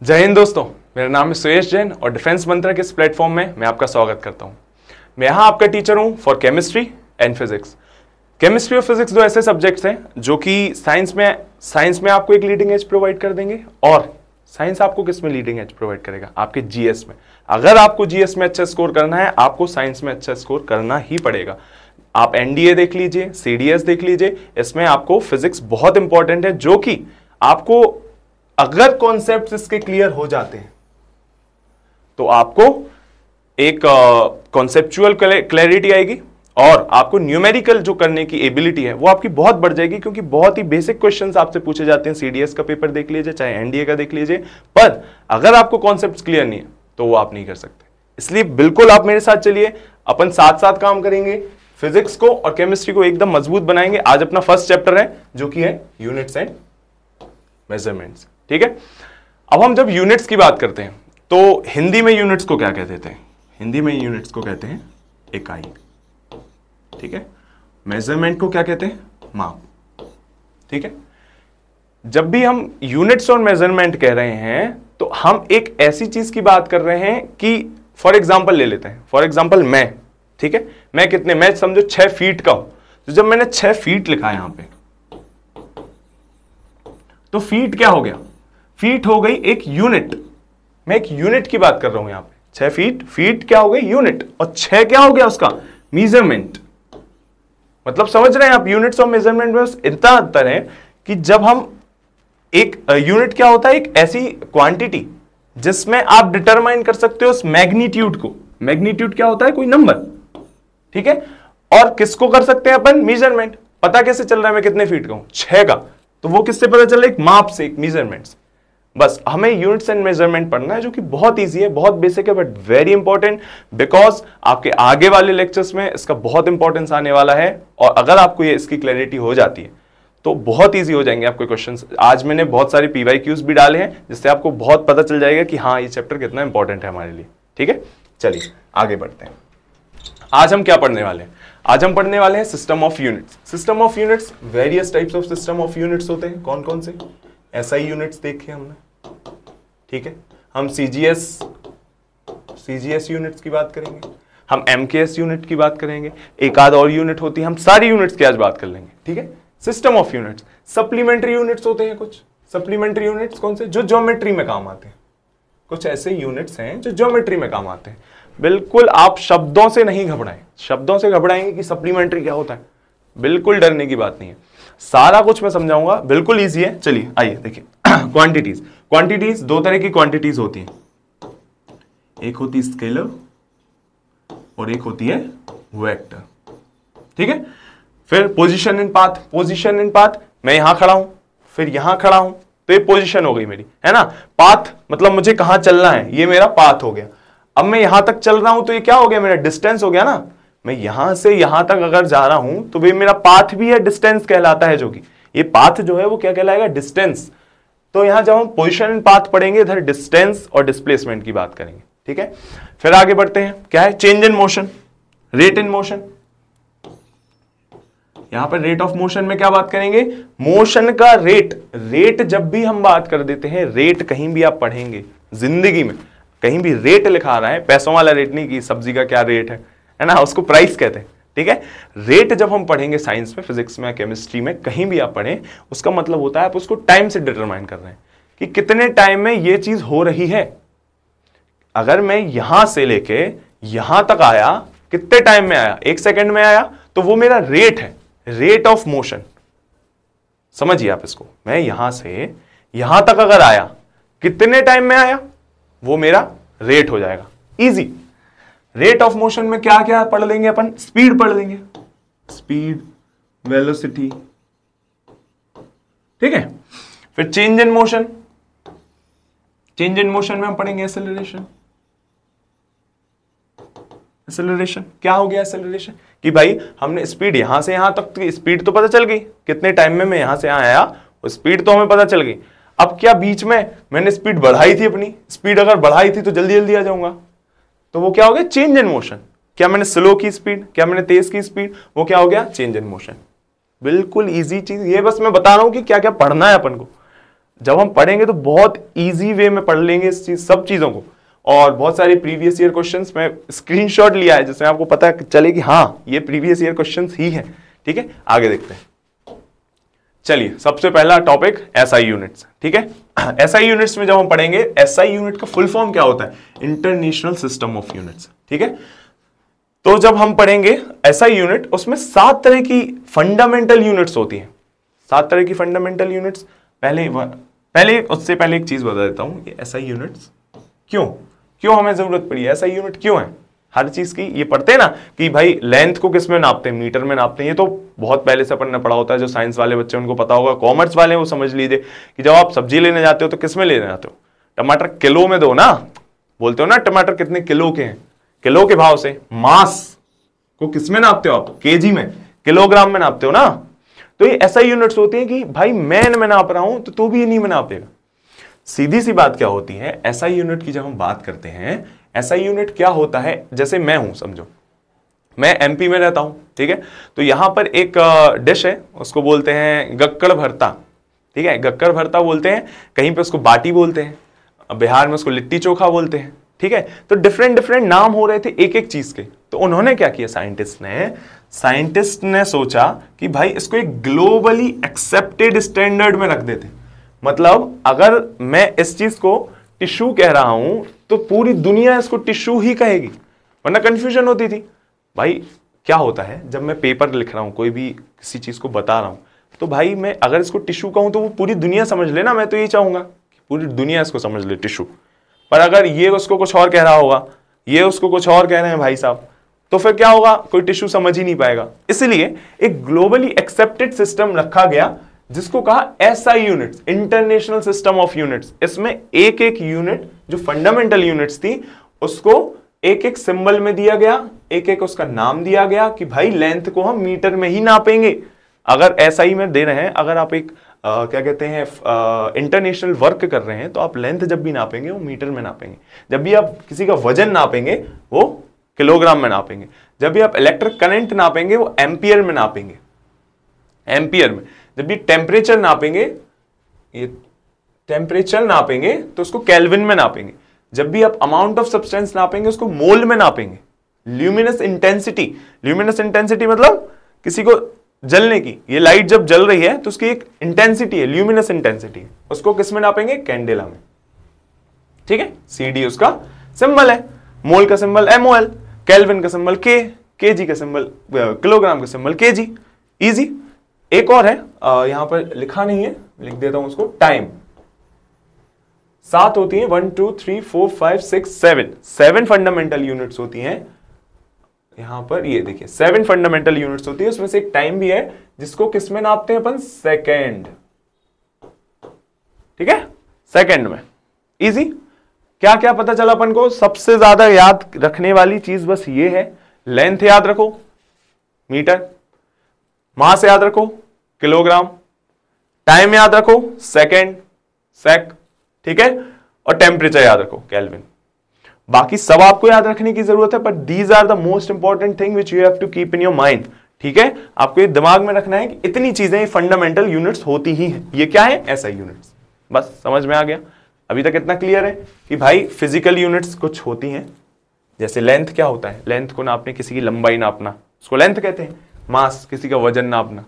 जय हिंद दोस्तों, मेरा नाम है सुयश जैन और डिफेंस मंत्र के इस प्लेटफॉर्म में मैं आपका स्वागत करता हूं। मैं यहां आपका टीचर हूं for chemistry and physics. Chemistry और फिजिक्स दो ऐसे सब्जेक्ट्स हैं जो कि साइंस में आपको एक लीडिंग एज प्रोवाइड कर देंगे, और साइंस आपको किस में लीडिंग एज प्रोवाइड करेगा? आपके जीएस में। अगर आपको जीएस में अच्छा स्कोर करना है, आपको साइंस में अच्छा स्कोर करना ही पड़ेगा। आप एनडीए देख लीजिए, सीडीएस देख लीजिए, इसमें आपको फिजिक्स बहुत इंपॉर्टेंट है, जो कि आपको अगर कॉन्सेप्ट्स इसके क्लियर हो जाते हैं तो आपको एक कॉन्सेप्चुअल क्लैरिटी आएगी और आपको न्यूमेरिकल जो करने की एबिलिटी है वो आपकी बहुत बढ़ जाएगी, क्योंकि बहुत ही बेसिक क्वेश्चंस आपसे पूछे जाते हैं। सीडीएस का पेपर देख लीजिए, चाहे एनडीए का देख लीजिए, पर अगर आपको कॉन्सेप्ट्स क्लियर नहीं है तो वो आप नहीं कर सकते। इसलिए बिल्कुल आप मेरे साथ चलिए, अपन साथ साथ काम करेंगे, फिजिक्स को और केमिस्ट्री को एकदम मजबूत बनाएंगे। आज अपना फर्स्ट चैप्टर है जो कि है यूनिट्स एंड मेजरमेंट्स। ठीक है, अब हम जब यूनिट्स की बात करते हैं तो हिंदी में यूनिट्स को क्या कहते हैं? हिंदी में यूनिट्स को कहते हैं इकाई। ठीक है, मेजरमेंट को क्या कहते हैं? माप। ठीक है, जब भी हम यूनिट्स और मेजरमेंट कह रहे हैं तो हम एक ऐसी चीज की बात कर रहे हैं कि फॉर एग्जांपल ले लेते हैं, फॉर एग्जांपल मैं, ठीक है, मैं समझो 6 फीट का हूं, तो जब मैंने 6 फीट लिखा है यहां पे, तो फीट क्या हो गया? फीट हो गई एक यूनिट। मैं एक यूनिट की बात कर रहा हूं यहां पे, 6 फीट, फीट क्या हो गई? यूनिट। और 6 क्या हो गया उसका? मेजरमेंट। मतलब समझ रहे हैं आप, यूनिट्स और मेजरमेंट में इतना अंतर है कि जब हम एक यूनिट क्या होता है? एक ऐसी क्वांटिटी जिसमें आप डिटरमाइन कर सकते हो उस मैग्नीट्यूड को। मैग्नीट्यूड क्या होता है? कोई नंबर। ठीक है, और किसको कर सकते हैं अपन? मेजरमेंट। पता कैसे चल रहा है मैं कितने फीट का हूं? 6 का। तो वो किससे पता चल रहा है? एक माप से, एक मेजरमेंट से। बस हमें यूनिट्स एंड मेजरमेंट पढ़ना है, जो कि बहुत इजी है, बहुत बेसिक है, बट वेरी इंपॉर्टेंट, बिकॉज आपके आगे वाले लेक्चर्स में इसका बहुत इंपॉर्टेंस आने वाला है। और अगर आपको ये इसकी क्लैरिटी हो जाती है तो बहुत इजी हो जाएंगे आपके क्वेश्चंस। आज मैंने बहुत सारे पीवाईक्यूज भी डाले हैं, जिससे आपको बहुत पता चल जाएगा कि हाँ, ये चैप्टर कितना इंपॉर्टेंट है हमारे लिए। ठीक है, चलिए आगे बढ़ते हैं। आज हम क्या पढ़ने वाले हैं? आज हम पढ़ने वाले हैं system of units. System of units, various types of system of units होते हैं। कौन कौन से? एसआई यूनिट्स देखे हमने, ठीक है। हम सीजीएस यूनिट्स की बात करेंगे, हम एमकेएस यूनिट की बात करेंगे, एक आध और यूनिट होती है, हम सारी यूनिट्स की आज बात कर लेंगे। ठीक है, system of units. Supplementary units होते हैं कुछ। सप्लीमेंट्री यूनिट्स कौन से? जो ज्योमेट्री में काम आते हैं। कुछ ऐसे यूनिट्स हैं जो ज्योमेट्री में काम आते हैं। बिल्कुल आप शब्दों से नहीं घबराएं। शब्दों से घबराएंगे कि सप्लीमेंट्री क्या होता है, बिल्कुल डरने की बात नहीं है, सारा कुछ मैं समझाऊंगा, बिल्कुल इजी है। चलिए आइए देखिए। क्वांटिटीज दो तरह की क्वांटिटीज होती हैं, एक होती है स्केलर और एक होती है वेक्टर। ठीक है, फिर पोजीशन इन पाथ, मैं यहां खड़ा हूं, फिर यहां खड़ा हूं, तो ये पोजीशन हो गई मेरी, है ना। पाथ मतलब मुझे कहां चलना है, ये मेरा पाथ हो गया। अब मैं यहां तक चल रहा हूं तो ये क्या हो गया? मेरा डिस्टेंस हो गया ना। मैं यहां से यहां तक अगर जा रहा हूं तो भाई मेरा पाथ भी है, डिस्टेंस कहलाता है, जो कि ये पाथ जो है वो क्या कहलाएगा? डिस्टेंस। तो यहां जब हम पोजीशन इन पाथ पढ़ेंगे, इधर डिस्टेंस और डिस्प्लेसमेंट की बात करेंगे। ठीक है, फिर आगे बढ़ते हैं। क्या है? Change in motion, rate in motion. यहां पर रेट ऑफ मोशन में क्या बात करेंगे? मोशन का रेट जब भी हम बात कर देते हैं, रेट कहीं भी आप पढ़ेंगे जिंदगी में, कहीं भी रेट लिखा रहा है, पैसों वाला रेट नहीं कि सब्जी का क्या रेट है ना, उसको प्राइस कहते हैं। ठीक है, रेट जब हम पढ़ेंगे साइंस में, फिजिक्स में, केमिस्ट्री में, कहीं भी आप पढ़ें, उसका मतलब होता है आप उसको टाइम से डिटरमाइन कर रहे हैं कि कितने टाइम में ये चीज हो रही है। अगर मैं यहां से लेके यहां तक आया, कितने टाइम में आया? 1 सेकेंड में आया, तो वो मेरा रेट है, रेट ऑफ मोशन। समझिए आप इसको, मैं यहां से यहां तक अगर आया, कितने टाइम में आया, वो मेरा रेट हो जाएगा। इजी। रेट ऑफ मोशन में क्या क्या पढ़ लेंगे अपन? स्पीड पढ़ लेंगे, स्पीड, वेलोसिटी। ठीक है, फिर चेंज इन मोशन में हम पढ़ेंगे एक्सेलरेशन। क्या हो गया एक्सेलरेशन? कि भाई हमने स्पीड यहां से यहां तक, स्पीड तो पता चल गई, कितने टाइम में मैं यहां से यहां आया, वो स्पीड तो हमें पता चल गई। अब क्या बीच में मैंने स्पीड बढ़ाई थी, अपनी स्पीड अगर बढ़ाई थी तो जल्दी जल्दी आ जाऊंगा, तो वो क्या हो गया? Change in motion. क्या मैंने स्लो की स्पीड, क्या मैंने तेज की स्पीड, वो क्या हो गया? Change in motion. बिल्कुल इजी चीज, ये बस मैं बता रहा हूं कि क्या क्या पढ़ना है अपन को। जब हम पढ़ेंगे तो बहुत इजी वे में पढ़ लेंगे इस चीज सब चीजों को। और बहुत सारे प्रीवियस ईयर क्वेश्चंस में स्क्रीनशॉट लिया है जिसमें आपको पता चले कि हाँ ये प्रीवियस ईयर क्वेश्चंस ही है। ठीक है, आगे देखते हैं। चलिए, सबसे पहला टॉपिक एसआई यूनिट्स। ठीक है, एसआई यूनिट्स में जब हम पढ़ेंगे, एसआई यूनिट का फुल फॉर्म क्या होता है? International system of units. ठीक है, तो जब हम पढ़ेंगे एसआई यूनिट, उसमें 7 तरह की फंडामेंटल यूनिट्स होती हैं। 7 तरह की फंडामेंटल यूनिट्स। उससे पहले एक चीज बता देता हूं, ये एसआई यूनिट्स क्यों हमें जरूरत पड़ी है, एसआई यूनिट क्यों है हर चीज की। ये पढ़ते हैं ना कि भाई लेंथ को किस में नापते हैं, मीटर में नापते हैं। ये तो बहुत पहले से अपन ने पढ़ा होता है, जो साइंस वाले बच्चे उनको पता होगा। कॉमर्स वाले वो समझ लीजिए कि जब आप सब्जी लेने जाते हो तो किस में लेने जाते हो? टमाटर किलो में दो ना, बोलते हो ना टमाटर कितने किलो के हैं, किलो के भाव से। मास को किस में नापते हो आप? केजी में, किलोग्राम में नापते हो ना। तो ये एसआई यूनिट्स होती है कि भाई मैं इनमें नाप रहा हूं तो तू भी इन्हीं में नापेगा। सीधी सी बात क्या होती है, एसआई यूनिट की जब हम बात करते हैं, एसआई यूनिट क्या होता है? जैसे मैं हूं, समझो मैं एमपी में रहता हूं, ठीक है, तो यहां पर एक डिश है, उसको बोलते हैं गक्कड़ भरता। ठीक है, गक्कड़ भरता बोलते हैं, कहीं पे उसको बाटी बोलते हैं, बिहार में उसको लिट्टी चोखा बोलते हैं। ठीक है, तो डिफरेंट डिफरेंट नाम हो रहे थे एक एक चीज के। तो उन्होंने क्या किया, साइंटिस्ट ने सोचा कि भाई इसको एक ग्लोबली एक्सेप्टेड स्टैंडर्ड में रख देते। मतलब अगर मैं इस चीज को टिश्यू कह रहा हूं तो पूरी दुनिया इसको टिश्यू ही कहेगी, वरना कंफ्यूजन होती थी। भाई क्या होता है, जब मैं पेपर लिख रहा हूं, कोई भी किसी चीज को बता रहा हूं, तो भाई मैं अगर इसको टिश्यू कहूं तो वो पूरी दुनिया समझ ले ना। मैं तो यही चाहूंगा कि पूरी दुनिया इसको समझ ले टिश्यू। पर अगर ये उसको कुछ और कह रहा होगा, ये उसको कुछ और कह रहे हैं भाई साहब, तो फिर क्या होगा, कोई टिश्यू समझ ही नहीं पाएगा। इसलिए एक ग्लोबली एक्सेप्टेड सिस्टम रखा गया जिसको कहा SI units, international system of units. इसमें एक एक यूनिट जो फंडामेंटल यूनिट्स थी उसको एक एक सिंबल में दिया गया, एक एक उसका नाम दिया गया कि भाई लेंथ को हम मीटर में ही नापेंगे। अगर एसआई में दे रहे हैं, अगर आप एक क्या कहते हैं इंटरनेशनल वर्क कर रहे हैं, तो आप लेंथ जब भी नापेंगे वो मीटर में नापेंगे। जब भी आप किसी का वजन नापेंगे वो किलोग्राम में नापेंगे। जब भी आप इलेक्ट्रिक करंट नापेंगे वो एम्पियर में नापेंगे, एम्पियर में। जब भी टेम्परेचर नापेंगे, ये टेम्परेचर नापेंगे तो उसको केल्विन में नापेंगे। जब भी आप अमाउंट ऑफ सब्सटेंस नापेंगे उसको मोल में नापेंगे। ल्यूमिनस इंटेंसिटी मतलब किसी को जलने की, ये लाइट जब जल रही है तो उसकी एक इंटेंसिटी है, ल्यूमिनस इंटेंसिटी, उसको किस में नापेंगे? कैंडेला में। ठीक है, सीडी उसका सिंबल है, मोल का सिंबल MOL, केल्विन का सिंबल K, केजी का सिंबल, किलोग्राम का सिंबल KG। इजी। एक और है, यहां पर लिखा नहीं है, लिख देता हूं उसको, टाइम। 7 होती है, 1 2 3 4 5 6 7 फंडामेंटल यूनिट्स होती हैं। यहां पर ये देखिए 7 फंडामेंटल यूनिट्स होती है, उसमें से एक टाइम भी है जिसको किस में नापते हैं अपन? सेकेंड। ठीक है, सेकेंड में। इजी। क्या क्या पता चला अपन को? सबसे ज्यादा याद रखने वाली चीज बस ये है, लेंथ याद रखो मीटर, मास याद रखो किलोग्राम, टाइम याद रखो सेकेंड, सेक। ठीक है, और टेम्परेचर याद रखो केल्विन। बाकी सब आपको याद रखने की जरूरत है, पर these are the most important thing which you have to keep in your mind. ठीक है, आपको ये दिमाग में रखना है कि इतनी चीजें फंडामेंटल यूनिट्स होती ही हैं। ये क्या है? SI units. बस समझ में आ गया? अभी तक इतना क्लियर है कि भाई फिजिकल यूनिट्स कुछ होती हैं, जैसे लेंथ क्या होता है? लेंथ को नापने, किसी की लंबाई नापना, उसको लेंथ कहते हैं। मास, किसी का वजन नापना।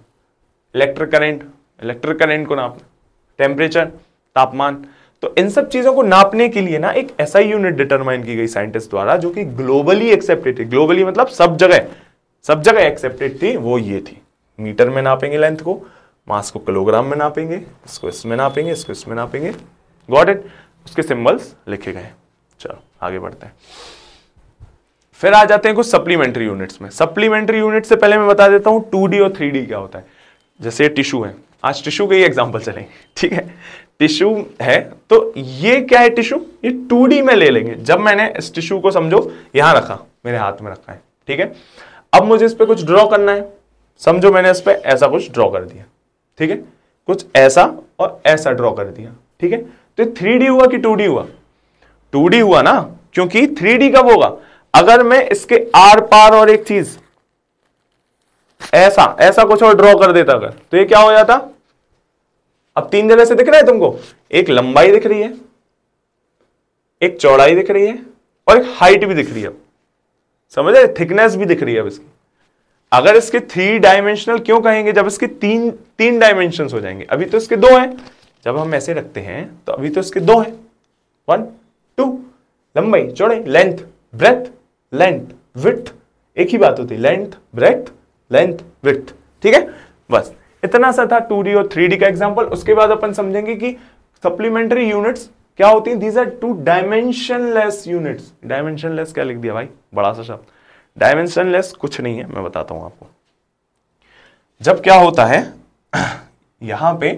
इलेक्ट्रिक करंट को नापना। टेम्परेचर, तापमान। तो इन सब चीजों को नापने के लिए ना एक एसआई यूनिट डिटरमाइन की गई साइंटिस्ट द्वारा, जो कि ग्लोबली एक्सेप्टेड थी। ग्लोबली मतलब सब जगह एक्सेप्टेड थी। वो ये थी, मीटर में नापेंगे लेंथ को, मास को किलोग्राम में नापेंगे, इसको इसमें नापेंगे, इसको इसमें नापेंगे। Got it? उसके सिंबल्स लिखे गए। चलो आगे बढ़ते हैं। फिर आ जाते हैं कुछ सप्लीमेंट्री यूनिट्स में। सप्लीमेंट्री यूनिट से पहले मैं बता देता हूं 2D और 3D क्या होता है। जैसे टिश्यू है, आज टिश्यू के ही एग्जांपल चलेंगे। ठीक है, टिश्यू है तो ये क्या है? टिश्यू। ये 2D में ले लेंगे। जब मैंने इस टिश्यू को समझो यहां रखा, मेरे हाथ में रखा है, ठीक है, अब मुझे इस पे कुछ ड्रॉ करना है। समझो मैंने इस पे ऐसा कुछ ड्रॉ कर दिया, ठीक है, कुछ ऐसा और ऐसा ड्रॉ कर दिया, ठीक है। तो 3D हुआ कि 2D हुआ? 2D हुआ ना, क्योंकि 3D कब होगा? अगर मैं इसके आर पार और एक चीज ऐसा कुछ और ड्रॉ कर देता अगर, तो ये क्या हो जाता? अब तीन जगह से दिख रहा है तुमको, एक लंबाई दिख रही है, एक चौड़ाई दिख रही है और एक हाइट भी दिख रही है। समझ रहे, थिकनेस भी दिख रही है अब इसकी। अगर इसके 3 डायमेंशनल क्यों कहेंगे, जब इसके तीन डायमेंशन हो जाएंगे। अभी तो इसके 2 हैं, जब हम ऐसे रखते हैं तो अभी तो इसके 2 हैं, 1 2, लंबाई चौड़ाई, लेंथ ब्रेथ, लेंथ विड्थ, एक ही बात होती है, लेंथ ब्रेथ लेंथ विड्थ। ठीक है, बस इतना सा था 2D और 3D का एग्जांपल। उसके बाद अपन समझेंगे कि सप्लीमेंट्री यूनिट्स क्या होती हैं। These are 2 dimensionless units. Dimensionless क्या लिख दिया भाई, बड़ा सा शब्द। डायमेंशनलेस कुछ नहीं है, मैं बताता हूं आपको। जब क्या होता है यहां पे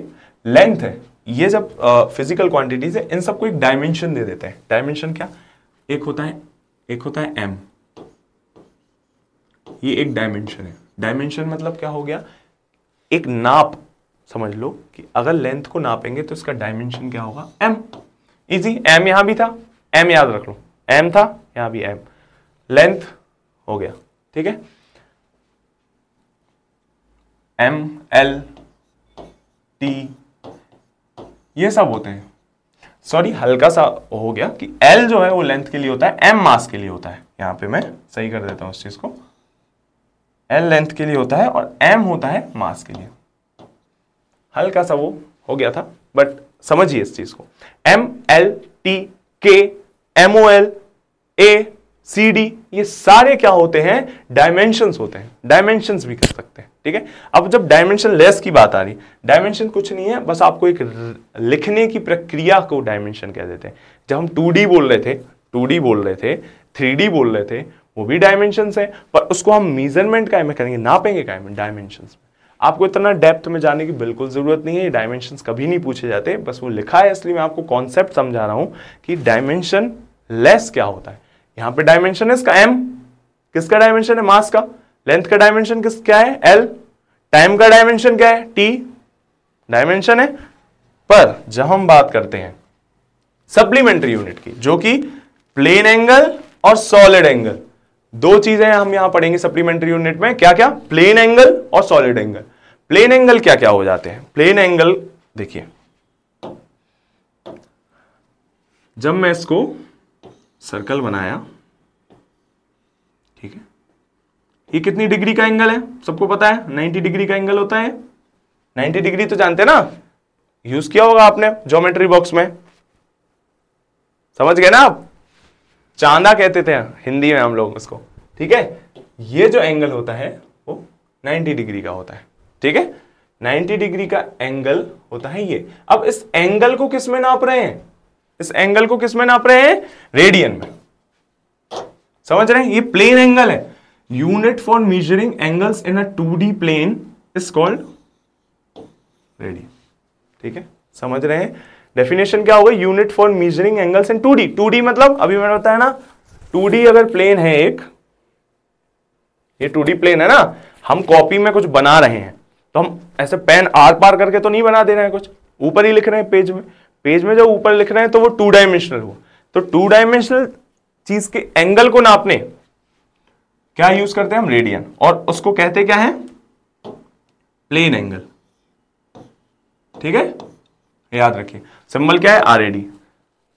लेंथ है, ये जब फिजिकल क्वांटिटीज है, इन सबको एक डायमेंशन दे देते हैं। डायमेंशन क्या, एक होता है m, ये एक डायमेंशन है। डायमेंशन मतलब क्या हो गया, एक नाप। समझ लो कि अगर लेंथ को नापेंगे तो इसका डायमेंशन क्या होगा, m। इजी, m यहां भी था, m याद रख लो, m था, यहां भी m, लेंथ हो गया। ठीक है, m l t ये सब होते हैं। सॉरी, हल्का सा हो गया कि l जो है वो लेंथ के लिए होता है, m मास के लिए होता है। यहां पे मैं सही कर देता हूं इस चीज को, l लेंथ के लिए होता है और m होता है मास के लिए। हल्का सा वो हो गया था, बट समझिए इस चीज को। m l t k m o l a c d ये सारे क्या होते हैं, डायमेंशंस होते हैं। डायमेंशंस भी कर सकते हैं। ठीक है, अब जब डायमेंशन लेस की बात आ रही, डायमेंशन कुछ नहीं है, बस आपको एक लिखने की प्रक्रिया को डायमेंशन कह देते हैं। जब हम 2D बोल रहे थे 3D बोल रहे थे, वो भी डायमेंशंस है, पर उसको हम मेजरमेंट का में करेंगे, नापेंगे का में, डायमेंशंस में। आपको इतना डेप्थ में जाने की बिल्कुल जरूरत नहीं है, ये डायमेंशंस कभी नहीं पूछे जाते, बस वो लिखा है, इसलिए मैं आपको कॉन्सेप्ट समझा रहा हूं कि डायमेंशन लेस क्या होता है। यहां पे डायमेंशन है इसका m, किसका डायमेंशन है, मास का। लेंथ का डायमेंशन क्या है, l। टाइम का डायमेंशन क्या है, t डायमेंशन है। पर जब हम बात करते हैं सप्लीमेंट्री यूनिट की, जो कि प्लेन एंगल और सॉलिड एंगल, दो चीजें हम यहां पढ़ेंगे सप्लीमेंट्री यूनिट में। क्या क्या, प्लेन एंगल और सॉलिड एंगल। प्लेन एंगल क्या क्या हो जाते हैं, प्लेन एंगल देखिए, जब मैं इसको सर्कल बनाया, ठीक है, ये कितनी डिग्री का एंगल है, सबको पता है 90 डिग्री का एंगल होता है। 90 डिग्री तो जानते हैं ना, यूज किया होगा आपने ज्योमेट्री बॉक्स में, समझ गए ना आप, चांदा कहते थे हिंदी में हम लोग उसको। ठीक है, ये जो एंगल होता है वो 90 डिग्री का होता है। ठीक है, 90 डिग्री का एंगल होता है ये। अब इस एंगल को किस में नाप रहे हैं, इस एंगल को किस में नाप रहे हैं, रेडियन में। समझ रहे हैं, ये प्लेन एंगल है। Unit for measuring angles in a 2D plane is called radian. ठीक है, समझ रहे हैं, डेफिनेशन क्या होगा, unit for measuring angles in 2D। 2D मतलब अभी मैंने बताया ना, 2D अगर प्लेन है एक, ये 2D प्लेन है ना, हम कॉपी में कुछ बना रहे हैं तो हम ऐसे पेन आर पार करके तो नहीं बना दे रहे हैं, कुछ ऊपर ही लिख रहे हैं पेज में। पेज में जो ऊपर लिख रहे हैं तो वो 2 डायमेंशनल हुआ। तो 2 डायमेंशनल चीज के एंगल को नापने क्या यूज करते हैं हम, रेडियन, और उसको कहते क्या है, प्लेन एंगल। ठीक है, याद रखिए, सिंबल क्या है, RAD।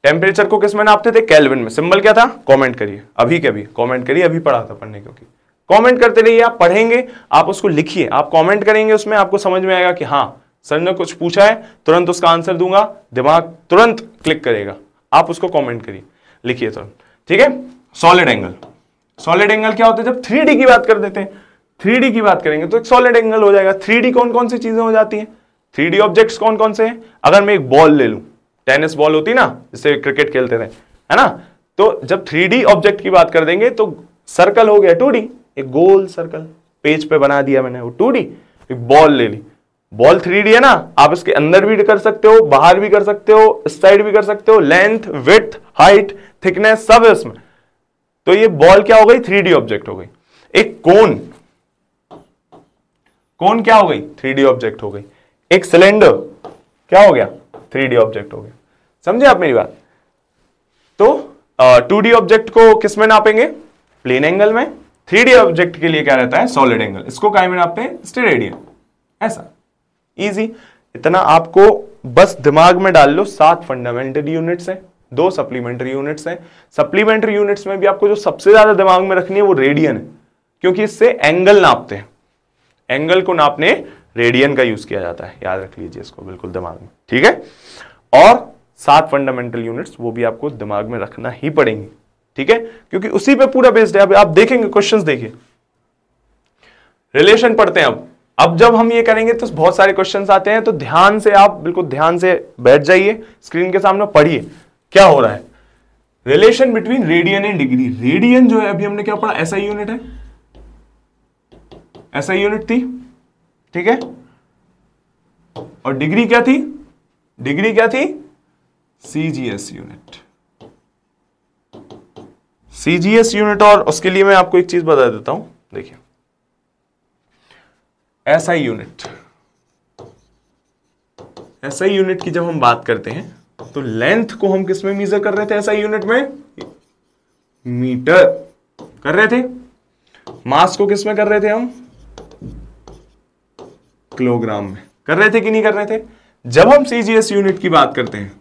टेम्परेचर को किस में नापते थे, केल्विन में। सिंबल क्या था, कमेंट करिए, अभी के अभी कमेंट करिए, अभी पढ़ा था पढ़ने, क्योंकि कमेंट करते रहिए, आप पढ़ेंगे, आप उसको लिखिए, आप कमेंट करेंगे, उसमें आपको समझ में आएगा कि हाँ सर ने कुछ पूछा है, तुरंत उसका आंसर दूंगा, दिमाग तुरंत क्लिक करेगा। आप उसको कमेंट करिए, लिखिए तुरंत। ठीक है, सॉलिड एंगल। सॉलिड एंगल क्या होता है, जब 3D की बात कर देते हैं, 3D की बात करेंगे तो एक सॉलिड एंगल हो जाएगा। 3D कौन कौन सी चीजें हो जाती हैं, 3D ऑब्जेक्ट्स कौन कौन से हैं। अगर मैं एक बॉल ले लूं, टेनिस बॉल होती ना, जिससे क्रिकेट खेलते थे, है ना, तो जब 3D ऑब्जेक्ट की बात कर देंगे तो सर्कल हो गया 2D, एक गोल सर्कल पेज पे बना दिया मैंने, वो 2D। एक बॉल ले ली, बॉल 3D है ना, आप इसके अंदर भी कर सकते हो, बाहर भी कर सकते हो, इस साइड भी कर सकते हो, लेंथ विड्थ हाइट थिकनेस सब है इसमें। तो ये बॉल क्या हो गई, 3D ऑब्जेक्ट हो गई। एक कोन, कोन क्या हो गई, 3D ऑब्जेक्ट हो गई। एक सिलेंडर क्या हो गया, 3D ऑब्जेक्ट हो गया। समझे आप मेरी बात। तो 2D ऑब्जेक्ट को किस में नापेंगे, प्लेन एंगल में। 3D ऑब्जेक्ट के लिए क्या रहता है, सॉलिड एंगल। इसको काय में नापते हैं, स्टेरेडियन। ऐसा इजी, इतना आपको बस दिमाग में डाल लो 7 फंडामेंटल यूनिट्स हैं, 2 सप्लीमेंट्री यूनिट्स हैं। सप्लीमेंट्री यूनिट्स में भी आपको जो सबसे ज्यादा दिमाग में रखनी है वो रेडियन है, क्योंकि इससे एंगल नापते हैं, एंगल को नापने रेडियन का यूज किया जाता है, याद रख लीजिए इसको बिल्कुल दिमाग में, ठीक है। और 7 फंडामेंटल यूनिट्स वो भी आपको दिमाग में रखना ही पड़ेंगे, ठीक है, क्योंकि उसी पे पूरा बेस्ड है। अब आप देखेंगे क्वेश्चंस, देखिए रिलेशन पढ़ते हैं। अब जब हम ये करेंगे तो बहुत सारे क्वेश्चंस आते हैं, तो ध्यान से आप बिल्कुल ध्यान से बैठ जाइए, स्क्रीन के सामने पढ़िए क्या हो रहा है। Relation between radian and degree. Radian जो है अभी हमने क्या पढ़ा, एसआई यूनिट है, एसआई यूनिट थी, ठीक है। और डिग्री क्या थी, डिग्री क्या थी, सीजीएस यूनिट, सीजीएस यूनिट। और उसके लिए मैं आपको एक चीज बता देता हूं, देखिए एसआई यूनिट, एसआई यूनिट की जब हम बात करते हैं तो लेंथ को हम किस में मेजर कर रहे थे, एसआई यूनिट में मीटर कर रहे थे। मास को किस में कर रहे थे हम, किलोग्राम में कर रहे थे कि नहीं कर रहे थे। जब हम सीजीएस यूनिट की बात करते हैं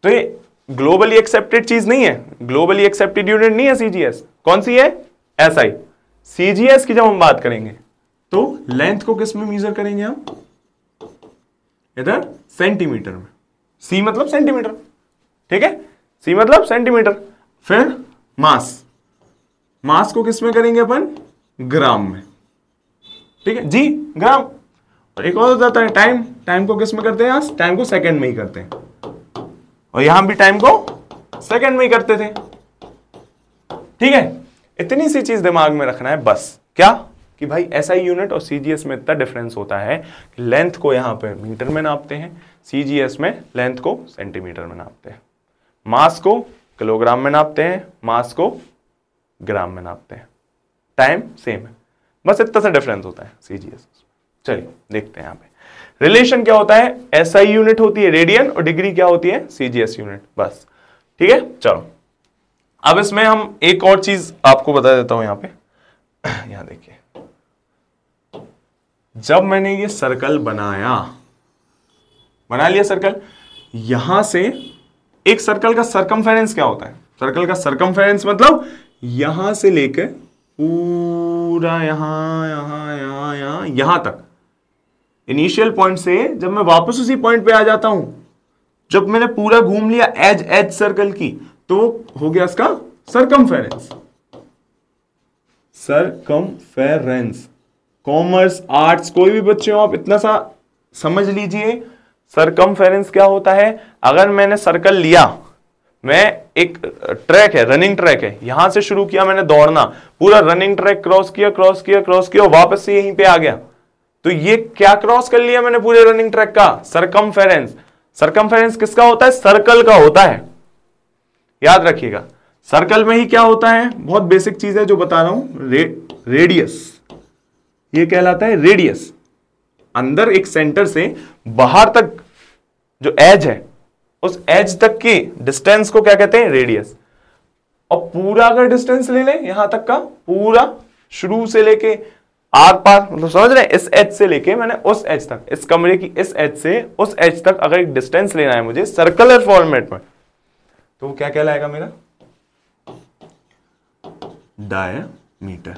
तो ये ग्लोबली एक्सेप्टेड चीज नहीं है, ग्लोबली एक्सेप्टेड यूनिट नहीं है सीजीएस। कौन सी है, एसआई। सीजीएस की जब हम बात करेंगे तो लेंथ को किस में मेजर करेंगे हम, इधर सेंटीमीटर में, सी मतलब सेंटीमीटर, ठीक है, सी मतलब सेंटीमीटर। फिर मास, मास को किस में करेंगे अपन, ग्राम में, ठीक है जी, ग्राम। और एक और हो जाता है टाइम, टाइम को किस में करते हैं, यहां टाइम को सेकंड में ही करते हैं, और यहां भी टाइम को सेकंड में ही करते थे, ठीक है। इतनी सी चीज दिमाग में रखना है बस, क्या कि भाई एसआई यूनिट और सीजीएस में इतना डिफरेंस होता है कि लेंथ को यहां पे मीटर में नापते हैं, सीजीएस में लेंथ को सेंटीमीटर में नापते हैं, मास को किलोग्राम में नापते हैं, मास को ग्राम में नापते हैं, टाइम सेम है, बस इतना सा डिफरेंस होता है सीजीएस। चलिए देखते हैं यहां पे रिलेशन क्या होता है, एसआई यूनिट होती है रेडियन और डिग्री क्या होती है, सीजीएस यूनिट, बस, ठीक है। चलो अब इसमें हम एक और चीज आपको बता देता हूं, यहां पे यहां देखिए, जब मैंने ये सर्कल बनाया, बना लिया सर्कल, यहां से एक सर्कल का सरकमफेरेंस क्या होता है, सर्कल का सरकमफेरेंस मतलब यहां से लेकर पूरा यहां तक, इनिशियल पॉइंट से जब मैं वापस उसी पॉइंट पे आ जाता हूं, जब मैंने पूरा घूम लिया एज एज सर्कल की, तो हो गया इसका सरकमफेरेंस, सरकमफेरेंस। कॉमर्स आर्ट्स कोई भी बच्चे हो आप इतना सा समझ लीजिए, सरकमफेरेंस क्या होता है। अगर मैंने सर्कल लिया, मैं एक ट्रैक है, रनिंग ट्रैक है, यहां से शुरू किया मैंने दौड़ना, पूरा रनिंग ट्रैक क्रॉस किया क्रॉस किया क्रॉस किया, वापस से यहीं पे आ गया, तो ये क्या क्रॉस कर लिया मैंने पूरे रनिंग ट्रैक का, सरकमफेरेंस। सरकमफेरेंस किसका होता है, सर्कल का होता है, याद रखिएगा। सर्कल में ही क्या होता है, बहुत बेसिक चीज है जो बता रहा हूं, रेडियस, ये कहलाता है रेडियस। अंदर एक सेंटर से बाहर तक जो एज है, उस एज तक की डिस्टेंस को क्या कहते हैं, रेडियस। और पूरा अगर डिस्टेंस ले लें यहां तक का, पूरा शुरू से लेके आर पार, मतलब समझ रहे हैं, इस एज से लेके मैंने उस एज तक, इस कमरे की इस एज से उस एज तक अगर एक डिस्टेंस लेना है मुझे सर्कुलर फॉर्मेट में, तो वो क्या कहलाएगा मेरा, डायमीटर,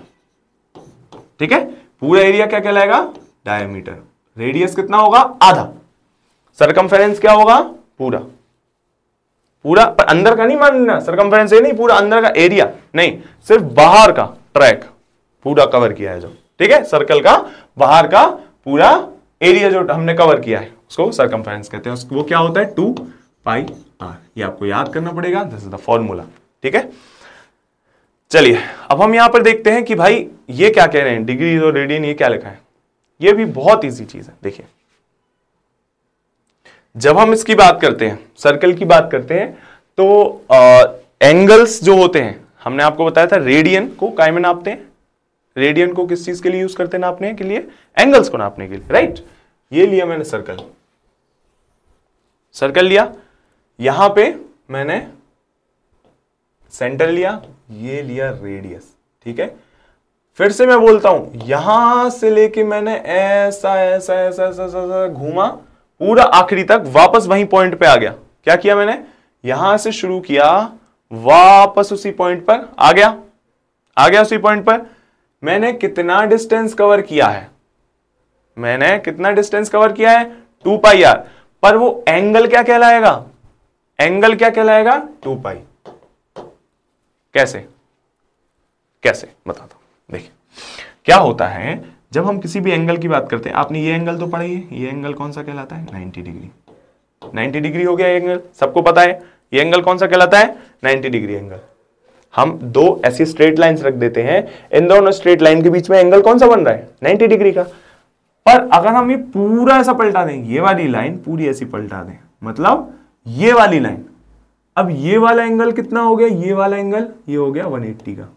ठीक है। पूरा एरिया क्या कहलाएगा, डायमीटर। रेडियस कितना होगा, आधा। सरकमफेरेंस क्या होगा, पूरा, पूरा पर अंदर का नहीं मानना, सरकमफेरेंस ये नहीं पूरा अंदर का एरिया नहीं, सिर्फ बाहर का ट्रैक पूरा कवर किया है जो, ठीक है। सर्कल का बाहर का पूरा एरिया जो हमने कवर किया है उसको सरकमफेरेंस कहते हैं। वो क्या होता है, 2 पाई आर। ये आपको याद करना पड़ेगा, दिस इज द फॉर्मूला, ठीक है। चलिए अब हम यहां पर देखते हैं कि भाई ये क्या कह रहे हैं, डिग्री और रेडियन, ये क्या लिखा है। ये भी बहुत इजी चीज है। देखिए जब हम इसकी बात करते हैं, सर्कल की बात करते हैं, तो एंगल्स जो होते हैं, हमने आपको बताया था रेडियन को काय में नापते हैं, रेडियन को किस चीज के लिए यूज करते हैं नापने के लिए, एंगल्स को नापने के लिए, राइट। ये लिया मैंने सर्कल, सर्कल लिया, यहां पे मैंने सेंटर लिया, ये लिया रेडियस, ठीक है। फिर से मैं बोलता हूं, यहां से लेके मैंने ऐसा ऐसा ऐसा ऐसा ऐसा घूमा पूरा आखिरी तक, वापस वही पॉइंट पे आ गया। क्या किया मैंने, यहां से शुरू किया, वापस उसी पॉइंट पर आ गया उसी पॉइंट पर। मैंने कितना डिस्टेंस कवर किया है, मैंने कितना डिस्टेंस कवर किया है, 2 पाई आर। पर वो एंगल क्या कहलाएगा, एंगल क्या कहलाएगा, 2 पाई। कैसे बताता हूं। देखिए क्या होता है जब हम किसी भी एंगल की बात करते हैं, आपने ये एंगल तो पढ़ा ही है, ये एंगल कौन सा कहलाता है, 90 डिग्री। 90 डिग्री हो गया एंगल, सबको पता है ये एंगल कौन सा कहलाता है, 90 डिग्री एंगल। हम दो ऐसी स्ट्रेट लाइंस रख देते हैं, इन दोनों स्ट्रेट लाइन के बीच में एंगल कौन सा बन रहा है, 90 डिग्री का। पर अगर हम ये पूरा ऐसा पलटा दें, ये वाली लाइन पूरी ऐसी पलटा दें, मतलब ये वाली लाइन, अब ये वाला एंगल कितना हो गया, ये वाला एंगल ये हो गया 180 का,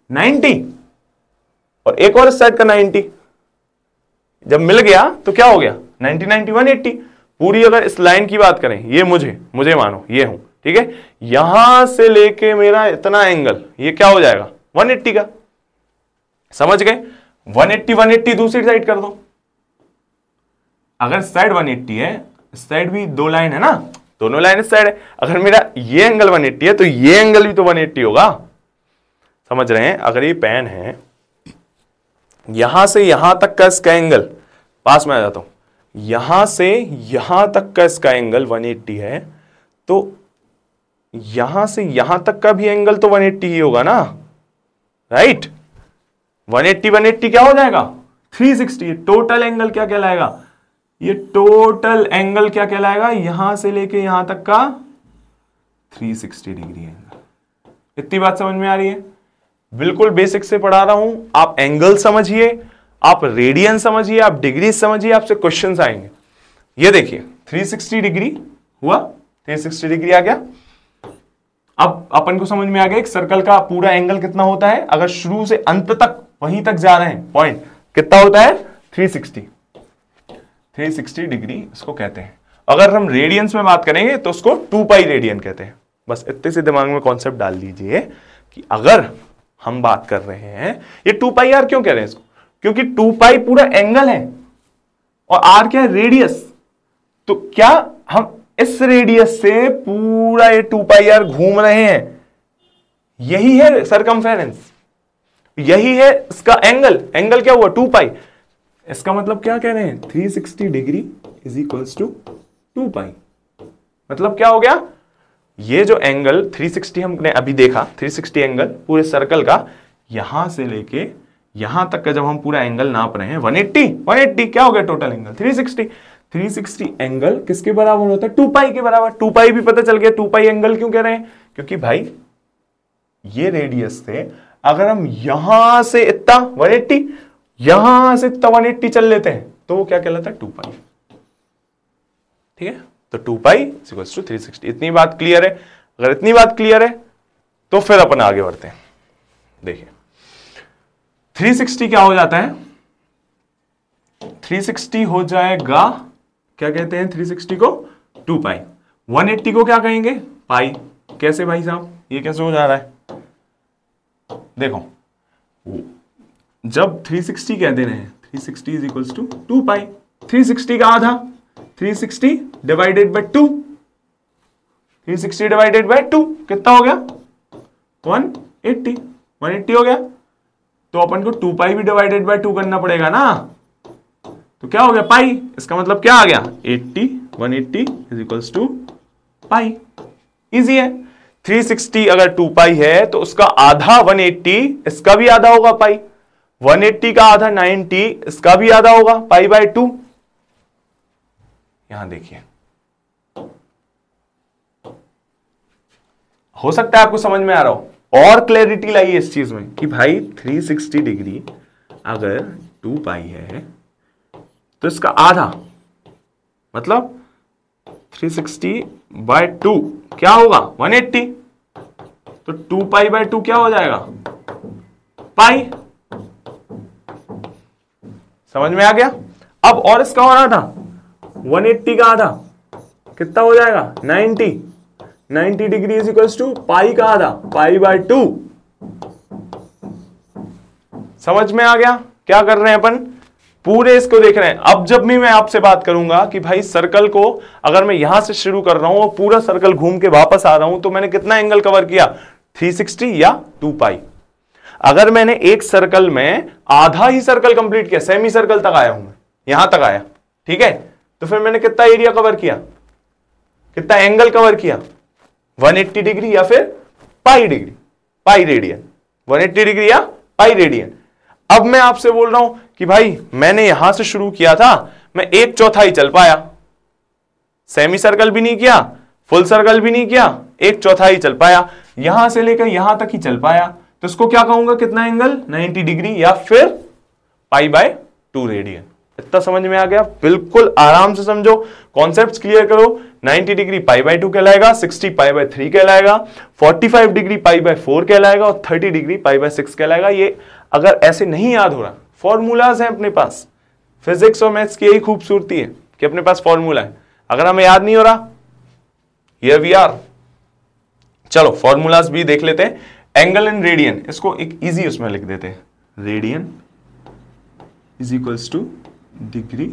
90, और एक और इस साइड का 90, जब मिल गया तो क्या हो गया, 90 90 180। पूरी अगर इस लाइन की बात करें, ये मुझे मानो ये हूं, ठीक है, यहां से लेके मेरा इतना एंगल ये क्या हो जाएगा, 180 का। समझ गए, 180 दूसरी साइड कर दो। अगर साइड 180 है, इस साइड भी दो लाइन है ना, दोनों लाइन इस साइड है। अगर मेरा ये एंगल 180 है तो ये एंगल भी तो 180 होगा। समझ रहे हैं, अगर ये पेन है, यहां से यहां तक का इसका एंगल, पास में आ जाता हूं, यहां से यहां तक का इसका एंगल 180 है, तो यहां से यहां तक का भी एंगल तो 180 ही होगा ना, राइट। 180 क्या हो जाएगा, 360। टोटल एंगल क्या कहलाएगा, ये टोटल एंगल क्या कहलाएगा, यहां से लेके यहां तक का 360 डिग्री एंगल। इतनी बात समझ में आ रही है, बिल्कुल बेसिक से पढ़ा रहा हूं, आप एंगल समझिए, आप रेडियन समझिए, आप डिग्री समझिए, आपसे क्वेश्चंस आएंगे। ये देखिए 360 डिग्री हुआ, 360 डिग्री आ गया। अब अपन को समझ में आ गया एक सर्कल का पूरा एंगल कितना होता है, अगर शुरू से अंत तक वहीं तक जा रहे हैं, पॉइंट कितना होता है, 360 डिग्री इसको कहते हैं। अगर हम रेडियंस में बात करेंगे तो उसको 2 पाई रेडियन कहते हैं। बस इतने से दिमाग में कॉन्सेप्ट डाल दीजिए कि अगर हम बात कर रहे हैं, ये 2 पाई आर क्यों कह रहे हैं इसको, क्योंकि 2 पाई पूरा एंगल है और आर क्या है, रेडियस। तो क्या हम इस रेडियस से पूरा ये 2 पाई आर घूम रहे हैं, यही है सरकमफेरेंस, यही है इसका एंगल। एंगल क्या हुआ, 2 पाई। इसका मतलब क्या कह रहे हैं, 360 डिग्री इज इक्वल्स टू 2 पाई। मतलब क्या हो गया, ये जो एंगल 360 हमने अभी देखा, 360 एंगल पूरे सर्कल का, यहां से लेके यहां तक का जब हम पूरा एंगल नाप रहे हैं 180 क्या हो गया टोटल एंगल 360 एंगल किसके बराबर होता है, 2 पाई के बराबर। 2 पाई भी पता चल गया, 2 पाई एंगल क्यों कह रहे हैं, क्योंकि भाई ये रेडियस से अगर हम यहां से इतना 180, यहां से इतना 180 चल लेते हैं तो वो क्या कहलाता है, 2 पाई। ठीक है, तो 2 पाई इक्वल्स टू 360। इतनी बात क्लियर है। अगर इतनी बात क्लियर है तो फिर अपन आगे बढ़ते हैं। देखिए 360 क्या हो जाता है, 360 हो जाएगा, क्या कहते हैं 360 को, 2 पाई। 180 को क्या कहेंगे, पाई। कैसे भाई साहब, ये कैसे हो जा रहा है, देखो जब 360 कह दे रहे हैं, 360 इज इक्वल्स टू 2 पाई। 360 का आधा 360 डिवाइडेड बाय 2, 360 डिवाइडेड बाय 2 कितना हो गया, 180 हो गया। तो अपन को 2 पाई भी डिवाइडेड बाय 2 करना पड़ेगा ना, तो क्या हो गया, पाई। इसका मतलब क्या आ गया, 180 is equals to pi. Easy है। 360 अगर 2 पाई है तो उसका आधा 180, इसका भी आधा होगा पाई। 180 का आधा 90, इसका भी आधा होगा पाई बाय 2। यहां देखिए, हो सकता है आपको समझ में आ रहा हो, और क्लैरिटी लाइए इस चीज में कि भाई 360 डिग्री अगर 2 पाई है तो इसका आधा मतलब 360 बाय 2 क्या होगा, 180। तो 2 पाई बाय 2 क्या हो जाएगा, पाई। समझ में आ गया। अब और इसका और आधा 180 का आधा कितना हो जाएगा, 90 डिग्री इज इक्वल्स टू पाई का आधा, पाई बाय 2। समझ में आ गया क्या कर रहे हैं अपन, पूरे इसको देख रहे हैं। अब जब भी मैं आपसे बात करूंगा कि भाई सर्कल को अगर मैं यहां से शुरू कर रहा हूं और पूरा सर्कल घूम के वापस आ रहा हूं तो मैंने कितना एंगल कवर किया, 360 या 2 पाई। अगर मैंने एक सर्कल में आधा ही सर्कल कंप्लीट किया, सेमी सर्कल तक आया हूं मैं, यहां तक आया, ठीक है, तो फिर मैंने कितना एरिया कवर किया, कितना एंगल कवर किया, 180 डिग्री या फिर pi degree, pi radian, 180 degree या पाई रेडियन। अब मैं आपसे बोल रहा हूं कि भाई मैंने यहां से शुरू किया था, मैं 1/4 चल पाया, सेमी सर्कल भी नहीं किया, फुल सर्कल भी नहीं किया, 1/4 चल पाया, यहां से लेकर यहां तक ही चल पाया, तो इसको क्या कहूंगा, कितना एंगल, 90 डिग्री या फिर π/2 रेडियन। इतना समझ में आ गया, बिल्कुल आराम से समझो, कॉन्सेप्ट्स क्लियर करो। 90 डिग्री π/2 कहलाएगा, 60 π/3 कहलाएगा, 45 डिग्री π/4 कहलाएगा और 30 डिग्री π/6 कहलाएगा। ये अगर ऐसे नहीं याद हो रहा, फॉर्मूलाज हैं अपने पास, फिजिक्स और मैथ्स की यही खूबसूरती है कि अपने पास फॉर्मूला है। अगर हमें याद नहीं हो रहा, हियर वी आर, चलो फॉर्मूलाज भी देख लेते हैं। एंगल इन रेडियन, इसको एक इजी उसमें लिख देते हैं, radian is equals to degree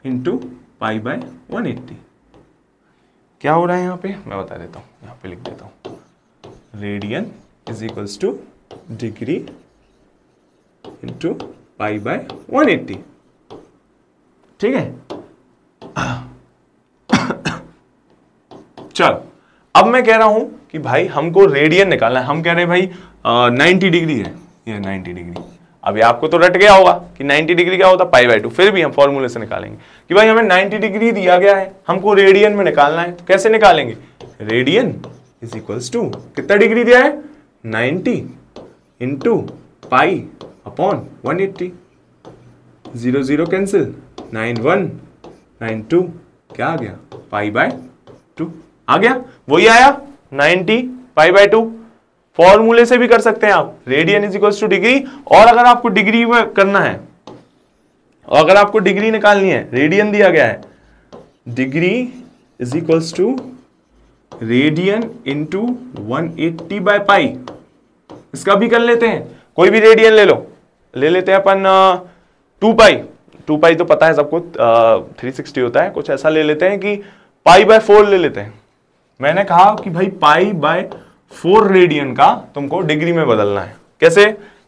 into π/180। क्या हो रहा है यहां पे, मैं बता देता हूं, यहां पे लिख देता हूं, radian is equals to degree into π/180, ठीक है। चलो अब मैं कह रहा हूं कि भाई हमको रेडियन निकालना है, हम कह रहे हैं भाई 90 डिग्री है, ये 90 डिग्री। अभी आपको तो रट गया होगा कि 90 डिग्री क्या होता है, π/2, फिर भी हम फॉर्मूले से निकालेंगे कि भाई हमें 90 डिग्री दिया गया है, हमको रेडियन में निकालना है, तो कैसे निकालेंगे, रेडियन इज इक्वल्स टू कितना डिग्री दिया है, 90 इंटू π/180, 0 0 कैंसिल, 9 1 9 2, क्या आ गया, π/2 आ गया, वही आया 90 π/2। फॉर्मूले से भी कर सकते हैं आप, radian is equals to degree, और अगर आपको डिग्री में करना है, और अगर आपको डिग्री निकालनी है, रेडियन दिया गया है, degree is equals to radian into 180/π। इसका भी कर लेते हैं, कोई भी रेडियन ले लो, ले लेते हैं अपन 2π तो पता है सबको 360 होता है, कुछ ऐसा ले लेते हैं कि π/4 ले लेते हैं। मैंने कहा कि भाई π/4 रेडियन का तुमको डिग्री में बदलना है, कैसे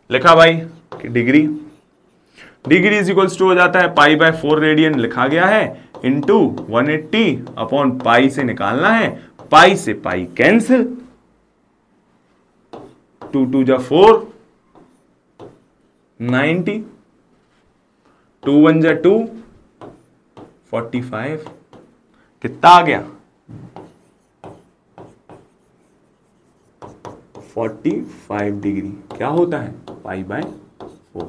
लिखा भाई कि डिग्री इज इक्वल्स टू हो जाता है π/4 रेडियन लिखा गया है, इंटू 180/π से निकालना है, पाई से पाई कैंसिल, 2 2 जा 4, 90, 2 1 जा 2, 45, कितना आ गया, 45 डिग्री क्या होता है, π/4।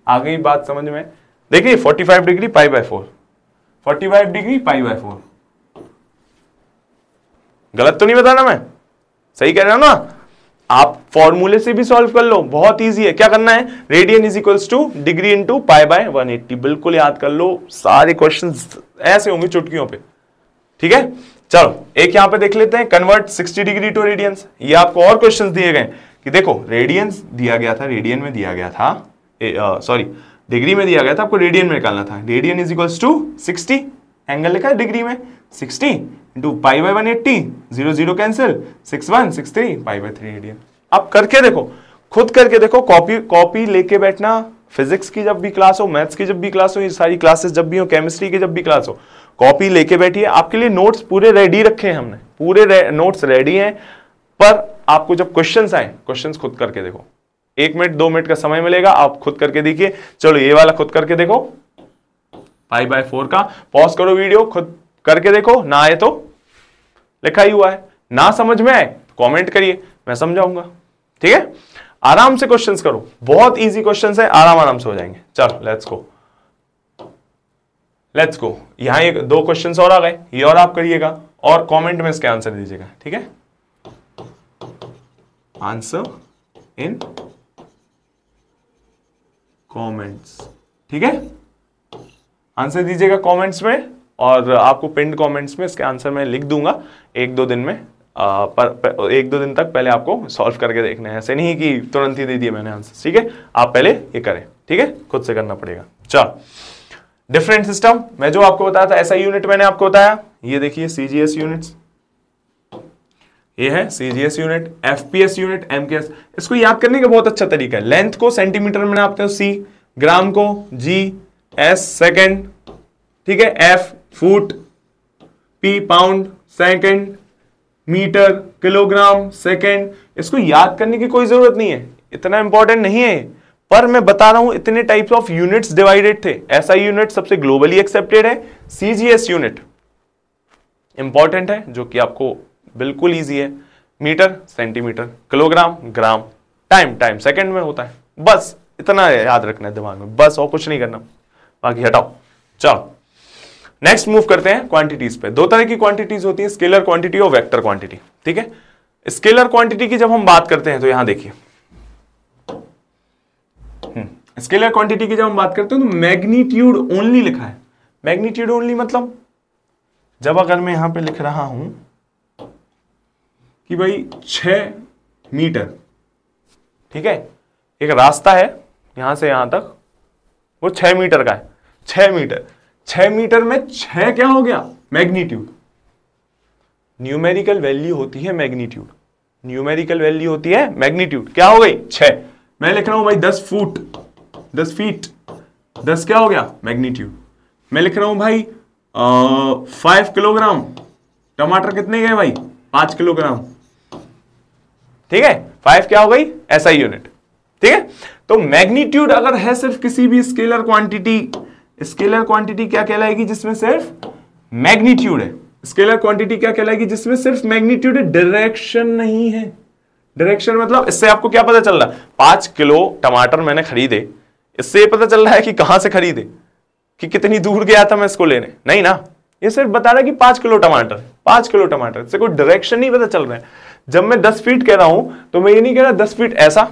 आ गई बात समझ में, देखिए 45 डिग्री π/4, 45 डिग्री π/4, गलत तो नहीं बताना, मैं सही कह रहा हूं ना। आप फॉर्मूले से भी सॉल्व कर लो, बहुत इजी है। क्या करना है, radian is equals to degree into π/180, बिल्कुल याद कर लो, सारे क्वेश्चंस ऐसे होंगे चुटकियों पे, ठीक है। चलो एक यहां पे देख लेते हैं, कन्वर्ट 60 डिग्री टू रेडियंस। ये आपको और क्वेश्चंस दिए गए कि देखो रेडियंस दिया गया था, रेडियन में दिया गया था, सॉरी डिग्री में दिया गया था, आपको रेडियन में निकालना था। Radian is equals to 60, angle लिखा है डिग्री में, 60 इंटू π/180, 0 0 कैंसिल, 6 1 6 3, π/3 रेडियन। अब करके देखो, खुद करके देखो, कॉपी लेके बैठना, फिजिक्स की जब भी क्लास हो, मैथ्स की जब भी क्लास हो, ये सारी क्लासेस जब भी हो, केमिस्ट्री की जब भी क्लास हो, कॉपी लेके बैठिए। आपके लिए नोट्स पूरे रेडी रखे हैं हमने, पूरे नोट्स रेडी हैं, पर आपको जब क्वेश्चंस आए, क्वेश्चंस खुद करके देखो, 1 मिनट 2 मिनट का समय मिलेगा, आप खुद करके देखिए। चलो ये वाला खुद करके देखो, π/4 का, पॉज करो वीडियो, खुद करके देखो, ना आए तो लिखा ही हुआ है, ना समझ में आए कमेंट करिए, मैं समझाऊंगा, ठीक है। आराम से क्वेश्चंस करो, बहुत इजी क्वेश्चंस है, आराम से हो जाएंगे। चलो लेट्स गो। यहां एक 2 क्वेश्चंस और आ गए, ये और आप करिएगा और कमेंट में इसके आंसर दीजिएगा, ठीक है। आंसर इन कमेंट्स, ठीक है, आंसर दीजिएगा कमेंट्स में, और आपको पिन्ड कमेंट्स में इसके आंसर मैं लिख दूंगा, 1-2 दिन में पर 1-2 दिन तक पहले आपको सॉल्व करके देखना है, ऐसे नहीं कि तुरंत ही दे दिए मैंने आंसर, ठीक है, आप पहले ये करें, ठीक है, खुद से करना पड़ेगा। चल, डिफरेंट सिस्टम मैं जो आपको बताया था, ऐसा यूनिट मैंने आपको बताया, ये देखिए सीजीएस यूनिट्स, ये है CGS unit, FPS unit, MKS. इसको याद करने का बहुत अच्छा तरीका है, लेंथ को सेंटीमीटर में नापते हो सी, ग्राम को जी, एस सेकंड, ठीक है, F foot, P pound, second, metre, kilogram, second. इसको याद करने की कोई जरूरत नहीं है, इतना इंपॉर्टेंट नहीं है, पर मैं बता रहा हूं इतने टाइप्स ऑफ यूनिट्स डिवाइडेड थे। ऐसा यूनिट सबसे ग्लोबली एक्सेप्टेड है सीजीएस यूनिट, इंपॉर्टेंट है, जो कि आपको बिल्कुल इजी है, मीटर, सेंटीमीटर, किलोग्राम, ग्राम, टाइम सेकंड में होता है, बस इतना याद रखना है दिमाग में, बस और कुछ नहीं करना, बाकी हटाओ। चलो नेक्स्ट मूव करते हैं क्वांटिटीज पे। दो तरह की क्वांटिटीज होती है, स्केलर क्वांटिटी और वेक्टर क्वांटिटी, ठीक है। स्केलर क्वांटिटी की जब हम बात करते हैं तो यहां देखिए, स्केलर क्वांटिटी की जब हम बात करते हैं तो मैग्नीट्यूड ओनली लिखा है। मैग्नीट्यूड ओनली मतलब जब अगर मैं यहां पे लिख रहा हूं कि भाई 6 मीटर, ठीक है, एक रास्ता है यहां से यहां तक, वो 6 मीटर का है, 6 मीटर, 6 मीटर में 6 क्या हो गया, मैग्नीट्यूड। न्यूमेरिकल वैल्यू होती है मैग्नीट्यूड, न्यूमेरिकल वैल्यू होती है मैग्नीट्यूड, क्या हो गई 6। मैं लिख रहा हूं भाई 10 फुट, 10 फीट, 10 क्या हो गया मैग्नीट्यूड। मैं लिख रहा हूं भाई 5 किलोग्राम, टमाटर कितने गए भाई 5 किलोग्राम, ठीक है, 5 क्या हो गई ऐसा यूनिट, ठीक है। तो मैग्नीट्यूड अगर है सिर्फ किसी भी स्केलर क्वांटिटी, स्केलर क्वांटिटी क्या कहलाएगी जिसमें सिर्फ मैग्नीट्यूड है, स्केलर क्वांटिटी क्या कहलाएगी जिसमें सिर्फ मैग्नीट्यूड है, डायरेक्शन नहीं है। डायरेक्शन मतलब इससे आपको क्या पता चल रहा है, 5 किलो टमाटर मैंने खरीदे, इससे पता चल रहा है कि कहां से खरीदे, कि कितनी दूर गया था मैं इसको लेने, नहीं ना, ये सिर्फ बता रहा है कि 5 किलो टमाटर, 5 किलो टमाटर, इससे कोई डायरेक्शन नहीं पता चल रहा है। जब मैं 10 फीट कह रहा हूं तो मैं ये नहीं कह रहा 10 फीट ऐसा,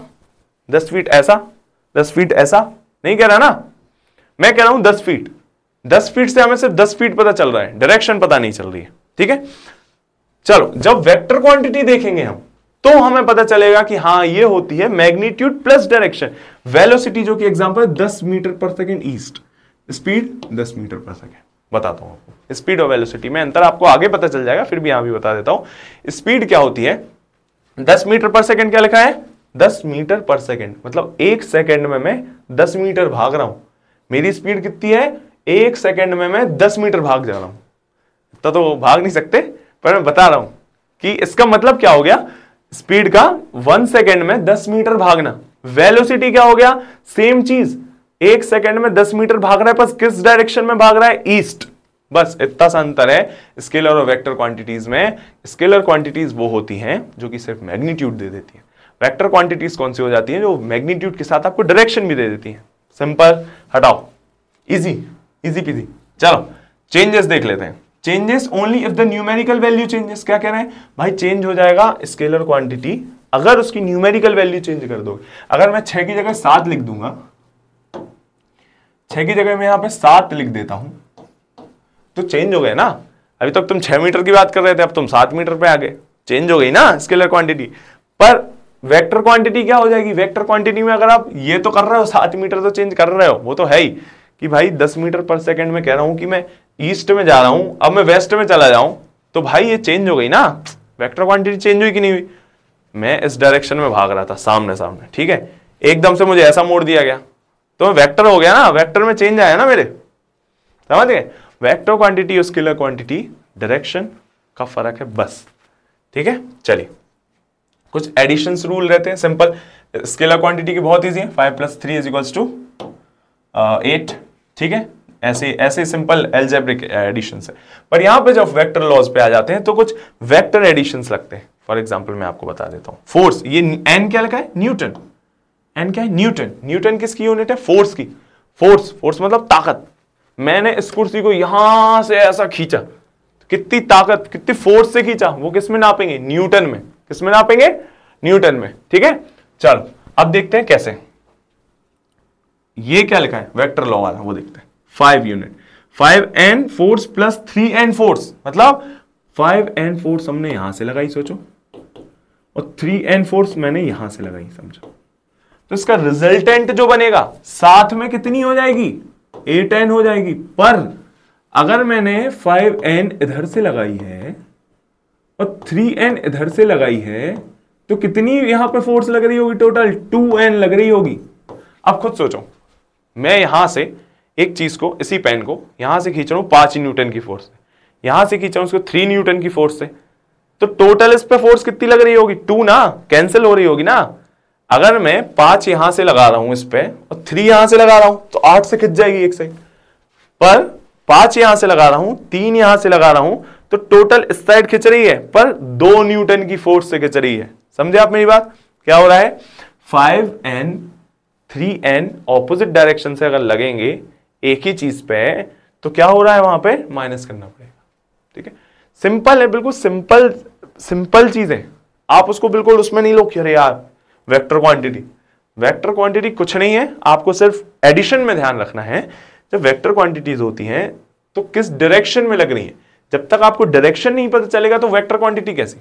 10 फीट ऐसा, 10 फीट ऐसा, नहीं कह रहा ना, मैं कह रहा हूं 10 फीट, 10 फीट से हमें सिर्फ 10 फीट पता चल रहा है, डायरेक्शन पता नहीं चल रही है, ठीक है। चलो जब वेक्टर क्वांटिटी देखेंगे हम तो हमें पता चलेगा कि हाँ ये होती है मैग्नीट्यूड प्लस डायरेक्शन। वेलोसिटी जो कि एग्जांपल है 10 मीटर पर सेकंड ईस्ट, स्पीड 10 मीटर पर सेकंड, बताता हूं आपको स्पीड और वेलोसिटी में अंतर आपको आगे पता चल जाएगा, फिर भी यहां भी बता देता हूं। स्पीड क्या होती है, 10 मीटर पर सेकंड क्या लिखा है, 10 मीटर पर सेकंड, मतलब 1 सेकंड में मैं 10 मीटर भाग रहा हूं। मेरी स्पीड कितनी है, 1 सेकंड में मैं 10 मीटर भाग जा रहा हूं। तो भाग नहीं सकते, पर मैं बता रहा हूं कि इसका मतलब क्या हो गया, स्पीड का 1 सेकंड में 10 मीटर भागना। वेलोसिटी क्या हो गया, सेम चीज, 1 सेकंड में 10 मीटर भाग रहा है, बस किस डायरेक्शन में भाग रहा है, ईस्ट, बस इतना सा अंतर है स्केलर और वेक्टर क्वांटिटीज में। स्केलर क्वांटिटीज वो होती हैं जो कि सिर्फ मैग्नीट्यूड दे देती है, वेक्टर क्वांटिटीज कौन सी हो जाती हैं जो मैग्नीट्यूड के साथ आपको डायरेक्शन भी दे देती हैं। सिंपल, हटाओ, इजी इजी पीजी। चलो चेंजेस देख लेते हैं। Changes only if the numerical value changes, क्या कह रहे हैं भाई, चेंज हो जाएगा स्केलर क्वांटिटी अगर उसकी न्यूमेरिकल वैल्यू चेंज कर दोगे। अगर मैं 6 की जगह 7 लिख दूंगा, 6 की जगह मैं यहां पे 7 लिख देता हूं तो चेंज हो गए ना। अभी तक तुम 6 मीटर की बात कर रहे थे, अब तुम 7 मीटर पे आ गए, चेंज हो गई ना स्केलर क्वांटिटी। पर वेक्टर क्वांटिटी क्या हो जाएगी, वेक्टर क्वांटिटी में अगर आप ये तो कर रहे हो 7 मीटर तो चेंज कर रहे हो, वो तो है ही कि भाई 10 मीटर पर सेकंड में कह रहा हूं कि मैं ईस्ट में जा रहा हूं, अब मैं वेस्ट में चला जाऊं तो भाई ये चेंज हो गई ना, वेक्टर क्वांटिटी चेंज हुई कि नहीं हुई। मैं इस डायरेक्शन में भाग रहा था सामने सामने, ठीक है, एकदम से मुझे ऐसा मोड़ दिया गया तो मैं वेक्टर हो गया ना, वेक्टर में चेंज आया ना मेरे, समझ गए। वेक्टर क्वांटिटी और स्केलर क्वांटिटी डायरेक्शन का फर्क है बस, ठीक है। चलिए कुछ एडिशंस रूल रहते हैं सिंपल। स्केलर क्वांटिटी की बहुत इजी है, 5 + 3 = 8, ठीक है, ऐसे ऐसे सिंपल एल्जेब्रिक एडिशंस है। पर यहां पे जब वेक्टर लॉज पे आ जाते हैं तो कुछ वेक्टर एडिशंस लगते हैं। फॉर एग्जांपल मैं आपको बता देता हूं, फोर्स, ये एन क्या लिखा है, न्यूटन, एन क्या है, न्यूटन। न्यूटन किसकी यूनिट है, फोर्स की। फोर्स, फोर्स मतलब ताकत। मैंने इस कुर्सी को यहां से ऐसा खींचा, कितनी ताकत, कितनी फोर्स से खींचा, वो किस में नापेंगे, न्यूटन में। किस में नापेंगे, न्यूटन में, ठीक है। चलो अब देखते हैं कैसे। ये क्या लिखा है वेक्टर लॉ वाला, वो देखते हैं। 5 unit, 5n force + 3n force, मतलब 5n फोर्स हमने यहां से लगाई सोचो, और 3n फोर्स मैंने यहां से लगाई, समझो। तो इसका रिजल्टेंट जो बनेगा साथ में कितनी हो जाएगी, 8n हो जाएगी। पर अगर मैंने 5n इधर से लगाई है और 3n इधर से लगाई है तो कितनी यहां पे फोर्स लग रही होगी, टोटल 2n लग रही होगी। अब खुद सोचो, मैं यहां से एक चीज को, इसी पेन को यहां से खींच रहा हूं 5 न्यूटन की फोर्स से, यहां से खींच रहा हूं उसको 3 न्यूटन की फोर्स से, तो टोटल इस पे फोर्स कितनी लग रही होगी, 2 ना, कैंसिल हो रही होगी ना। अगर मैं 5 यहां से लगा रहा हूं इस पे और 3 यहां से लगा रहा हूं तो 8 से खिंच जाएगी एक साइड, पर 5 यहां से लगा रहा हूं, 3 यहां से लगा रहा हूं, तो टोटल इस साइड खिंच रही है पर 2 न्यूटन की फोर्स से खिंच रही है। समझे आप मेरी बात, क्या हो रहा है, 5n 3n ऑपोजिट डायरेक्शन से अगर लगेंगे एक ही चीज पे तो क्या हो रहा है, वहां पे माइनस करना पड़ेगा। ठीक है, सिंपल है, बिल्कुल सिंपल सिंपल चीज है। आप उसको बिल्कुल उसमें नहीं लो कि अरे यार वेक्टर क्वांटिटी, वेक्टर क्वांटिटी कुछ नहीं है, आपको सिर्फ एडिशन में ध्यान रखना है। जब वेक्टर क्वांटिटीज होती हैं तो किस डायरेक्शन में लग रही है, जब तक आपको डायरेक्शन नहीं पता चलेगा तो वेक्टर क्वांटिटी कैसी,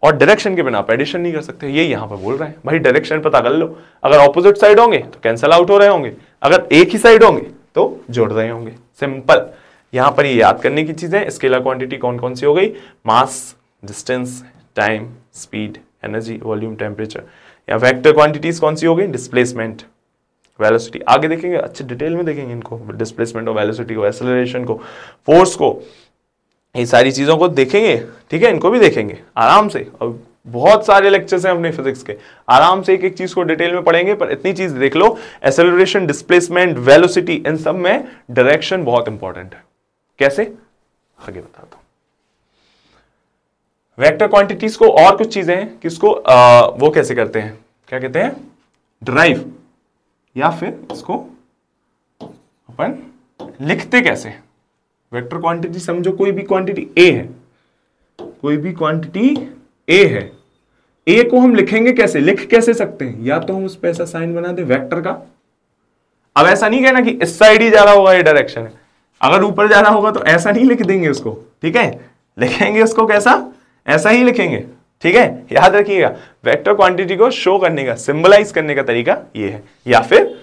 और डायरेक्शन के बिना आप एडिशन नहीं कर सकते। ये यहां पर बोल रहा है भाई, डायरेक्शन पता कर लो, अगर ऑपोजिट साइड होंगे तो कैंसल आउट हो रहे होंगे, अगर एक ही साइड होंगे तो जोड़ रहे होंगे। सिंपल, यहां पर ये याद करने की चीजें। स्केलर क्वांटिटी कौन कौन सी हो गई, mass, distance, time, speed, energy, volume, temperature. या वेक्टर क्वांटिटीज कौन सी हो गई, डिस्प्लेसमेंट, वेलोसिटी, आगे देखेंगे अच्छे डिटेल में देखेंगे इनको, डिस्प्लेसमेंट और वेलोसिटी को, एक्सेलरेशन को, फोर्स को, ये सारी चीजों को देखेंगे। ठीक है, इनको भी देखेंगे आराम से, और बहुत सारे लेक्चर्स हैं अपने फिजिक्स के, आराम से एक एक चीज को डिटेल में पढ़ेंगे। पर इतनी चीज देख लो, एक्सेलरेशन, डिस्प्लेसमेंट, वेलोसिटी, इन सब में डायरेक्शन बहुत इंपॉर्टेंट है। कैसे, आगे बताता हूं। वेक्टर क्वांटिटीज को और कुछ चीजें हैं कि इसको वो कैसे करते हैं, क्या कहते हैं, ड्राइव, या फिर इसको अपन लिखते कैसे। वेक्टर क्वांटिटी समझो, कोई भी क्वांटिटी ए है, कोई भी क्वांटिटी ए है, ए को हम लिखेंगे कैसे, लिख कैसे सकते हैं, या तो हम उस पर ऐसा साइन बना दे वेक्टर का। अब ऐसा नहीं कहना कि इस साइड ही जा रहा होगा, ये डायरेक्शन है, अगर ऊपर जा रहा होगा तो ऐसा नहीं लिख देंगे उसको। ठीक है, लिखेंगे उसको कैसा, ऐसा ही लिखेंगे। ठीक है, याद रखिएगा, वेक्टर क्वांटिटी को शो करने का, सिंबलाइज करने का तरीका ये है, या फिर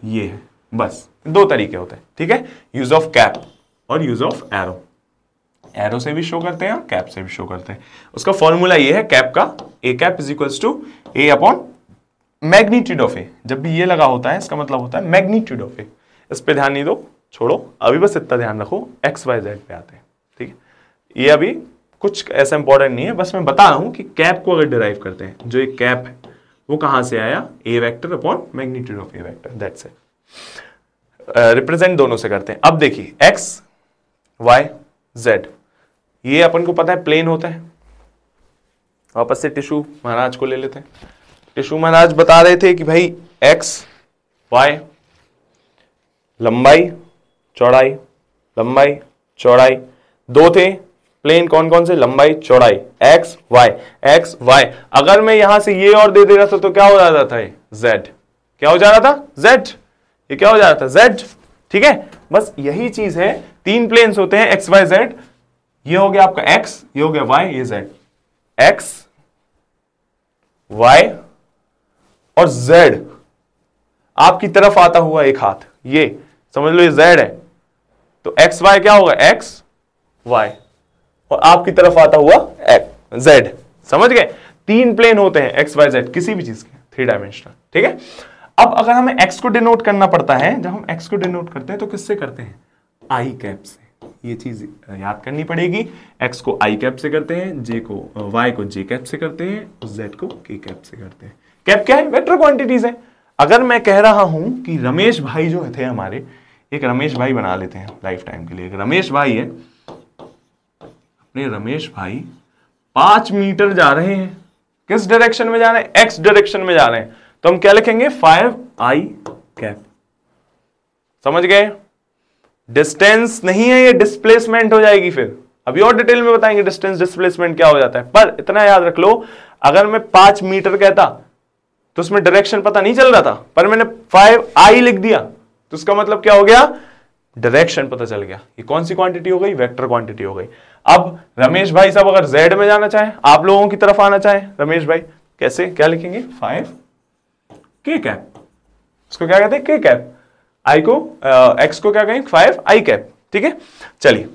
ये है, बस 2 तरीके होते हैं। ठीक है, यूज ऑफ कैप और यूज ऑफ एरो। एरो से भी शो करते हैं, कैप से भी शो करते हैं। उसका फॉर्मूला ये है कैप का, A cap is equals to A upon magnitude of A. जब भी ये लगा होता है इसका मतलब होता है मैग्नीट्यूड ऑफ ए। इस पे ध्यान नहीं दो, छोड़ो, अभी बस इतना ध्यान रखो, एक्स वाई जेड पे आते हैं। ठीक है, ये अभी कुछ ऐसा इंपॉर्टेंट नहीं है, बस मैं बता रहा हूं कि कैप को अगर डिराइव करते हैं, जो एक कैप है वो कहां से आया, A vector upon magnitude of A vector, that's it. Represent दोनों से करते हैं। अब देखिए एक्स वाई जेड, ये अपन को पता है प्लेन होता है। वापस से टिश्यू महाराज को ले लेते हैं। टिश्यू महाराज बता रहे थे कि भाई एक्स वाई, लंबाई चौड़ाई, लंबाई चौड़ाई 2 थे प्लेन, कौन कौन से, लंबाई चौड़ाई, एक्स वाई। अगर मैं यहां से ये और दे दे रहा था तो क्या हो जाता था, जेड। क्या हो जा रहा था, जेड। ये क्या हो जा रहा था, जेड। ठीक है, बस यही चीज है। 3 प्लेन्स होते हैं एक्स वाई जेड, ये हो गया आपका एक्स, ये हो गया वाई, ये जेड। एक्स वाई और जेड, आपकी तरफ आता हुआ एक हाथ, ये समझ लो ये जेड है, तो एक्स वाई क्या होगा, एक्स वाई, और आपकी तरफ आता हुआ जेड। समझ गए, 3 प्लेन होते हैं एक्स वाई जेड किसी भी चीज के, 3 डायमेंशनल। ठीक है, अब अगर हमें एक्स को डिनोट करना पड़ता है, जब हम एक्स को डिनोट करते हैं तो किससे करते हैं, आई कैप से। ये चीज याद करनी पड़ेगी, एक्स को आई कैप से करते हैं, जे को, वाई को जे कैप से करते हैं, जेड को के कैप से करते हैं। कैप क्या है, वेक्टर क्वांटिटीज है। अगर मैं कह रहा हूं कि रमेश भाई जो थे हमारे, एक रमेश भाई बना लेते हैं लाइफ टाइम के लिए, एक रमेश भाई है, अपने रमेश भाई 5 मीटर जा रहे हैं, किस डायरेक्शन में जा रहे हैं, एक्स डायरेक्शन में जा रहे हैं, तो हम क्या लिखेंगे, 5i कैप। समझ गए, डिस्टेंस नहीं है, ये डिस्प्लेसमेंट हो जाएगी। फिर अभी और डिटेल में बताएंगे डिस्टेंस डिस्प्लेसमेंट क्या हो जाता है, पर इतना याद रख लो, अगर मैं 5 मीटर कहता तो उसमें डायरेक्शन पता नहीं चल रहा था, पर मैंने 5i लिख दिया तो उसका मतलब क्या हो गया, डायरेक्शन पता चल गया। ये कौन सी क्वांटिटी हो गई? वेक्टर क्वांटिटी हो गई। अब रमेश भाई साहब अगर जेड में जाना चाहें, आप लोगों की तरफ आना चाहें, रमेश भाई कैसे, क्या लिखेंगे? 5 के कैप, इसको क्या कहते हैं? के कैप। आई को एक्स को क्या कहेंगे? 5 आई कैप। ठीक है, चलिए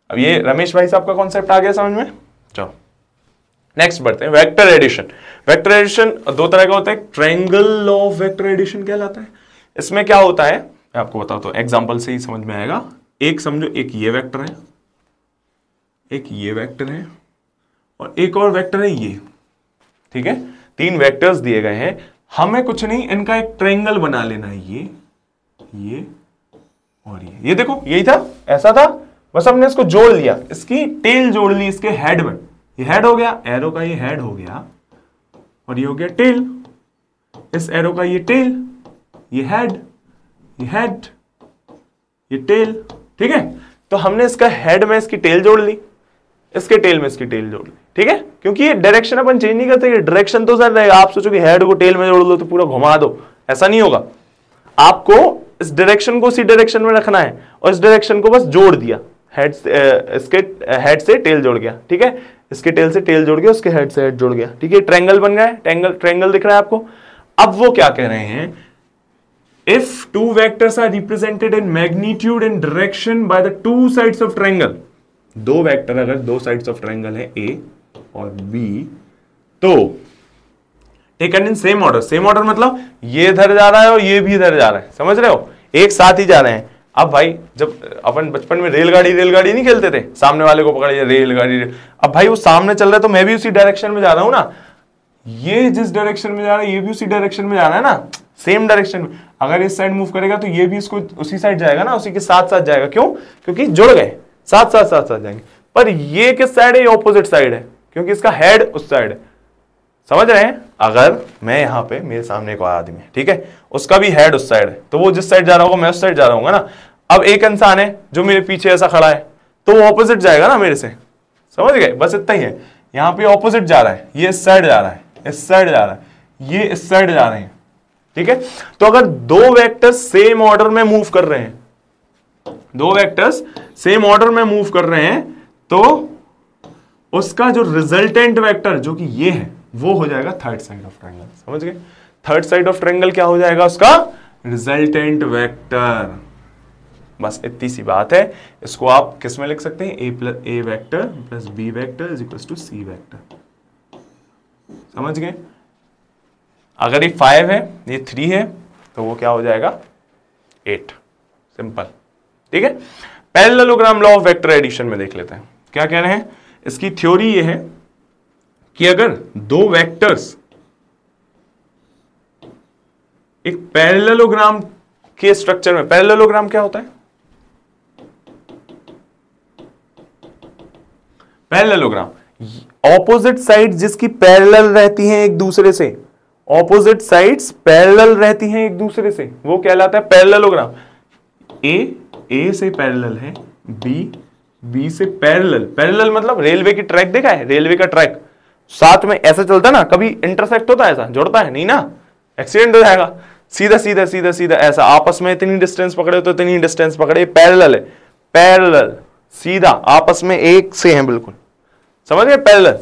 अब ये रमेश भाई साहब का कॉन्सेप्ट आ गया समझ में। चलो नेक्स्ट बढ़ते हैं, वेक्टर एडिशन। वेक्टर एडिशन दो तरह का होता है, triangle law of vector addition कहलाता है। इसमें क्या होता है मैं आपको बताता हूं, एग्जांपल से ही समझ में आएगा। एक समझो, एक ये वेक्टर है, एक ये वेक्टर है और एक और वेक्टर है ये। ठीक है, 3 वेक्टर्स दिए गए हैं, हमें कुछ नहीं, इनका एक ट्रायंगल बना लेना है, ये और ये देखो यही था, ऐसा था, बस हमने इसको जोड़ लिया, इसकी टेल जोड़ ली इसके हेड में। ये हेड हो गया, एरो का ये हेड हो गया और ये हो गया टेल, इस एरो का ये टेल, ये हेड, ये हेड, ये टेल। ठीक है, तो हमने इसका हेड में इसकी टेल जोड़ ली, इसके टेल में इसकी टेल जोड़ ली। ठीक है, क्योंकि ये डायरेक्शन अपन चेंज नहीं करते, डायरेक्शन तो सर रहेगा। आप सोचो कि हेड को टेल में जोड़ दो तो पूरा घुमा दो, ऐसा नहीं होगा। आपको इस डायरेक्शन को उसी डायरेक्शन में रखना है और इस डायरेक्शन को बस जोड़ दिया, हेड से इसके हेड से टेल जोड़ गया। ठीक है, इसके टेल से टेल जोड़ गया, उसके हेड से हेड जोड़ गया। ठीक है, ट्रायंगल बन गया है, ट्रायंगल दिख रहा है आपको। अब वो क्या कह रहे हैं, if two vectors are represented in magnitude and direction by the two sides of triangle, दो वेक्टर अगर दो साइड्स ऑफ ट्रायंगल है ए और बी, तो taken in same order. Same order मतलब ये इधर जा रहा है और ये भी इधर जा रहा है, समझ रहे हो, एक साथ ही जा रहे हैं। अब भाई जब अपन बचपन में रेलगाड़ी नहीं खेलते थे, सामने वाले को पकड़िए रेलगाड़ी, अब भाई वो सामने चल रहा है तो मैं भी उसी डायरेक्शन में जा रहा हूं ना, ये जिस डायरेक्शन में जा रहा है ये भी उसी डायरेक्शन में जा रहा है ना, सेम डायरेक्शन में। अगर इस साइड मूव करेगा तो ये भी इसको उसी साइड जाएगा ना, उसी के साथ साथ जाएगा। क्यों? क्योंकि जुड़ गए, साथ साथ जाएंगे। पर ये किस साइड है? ये ऑपोजिट साइड है, क्योंकि इसका हेड उस साइड है। समझ रहे हैं? अगर मैं यहां पे, मेरे सामने एक आदमी है, ठीक है, उसका भी हेड उस साइड है, तो वो जिस साइड जा रहा होगा मैं उस साइड जा रहा हूँ ना। अब एक इंसान है जो मेरे पीछे ऐसा खड़ा है, तो वो ऑपोजिट जाएगा ना मेरे से, समझ गए? बस इतना ही है, यहां पे ऑपोजिट जा रहा है, ये इस साइड जा रहा है, इस साइड जा रहा है, ये इस साइड जा रहे हैं। ठीक है, तो अगर दो वेक्टर्स सेम ऑर्डर में मूव कर रहे हैं, दो वेक्टर्स सेम ऑर्डर में मूव कर रहे हैं, तो उसका जो रिजल्टेंट वेक्टर जो कि ये है, वो हो जाएगा थर्ड साइड ऑफ ट्रायंगल। समझ गए? थर्ड साइड ऑफ ट्रायंगल क्या हो जाएगा? उसका रिजल्टेंट वेक्टर। बस इतनी सी बात है। इसको आप किस में लिख सकते हैं? A vector plus B vector is equal to C vector. समझ गए? अगर ये 5 है, ये 3 है, तो वो क्या हो जाएगा? 8। सिंपल। ठीक है, parallelogram law of vector addition में देख लेते हैं क्या कह रहे हैं। इसकी थ्योरी ये है कि अगर दो वेक्टर्स एक पैरेललोग्राम के स्ट्रक्चर में, पैरेललोग्राम क्या होता है? पैरेललोग्राम ऑपोजिट साइड जिसकी पैरेलल रहती हैं एक दूसरे से, ऑपोजिट साइड्स पैरेलल रहती हैं एक दूसरे से, वो कहलाता है पैरेललोग्राम। ए से पैरेलल है, बी से पैरेलल। पैरेलल मतलब रेलवे की ट्रैक देखा है? रेलवे का ट्रैक साथ में ऐसा चलता है ना, कभी इंटरसेक्ट होता है, ऐसा जुड़ता है नहीं ना, एक्सीडेंट हो जाएगा। सीधा सीधा सीधा सीधा ऐसा आपस में इतनी डिस्टेंस पकड़े तो इतनी डिस्टेंस पकड़े, पैरेलल है, पैरेलल सीधा आपस में एक से हैं बिल्कुल। समझ गए? पैरेलल।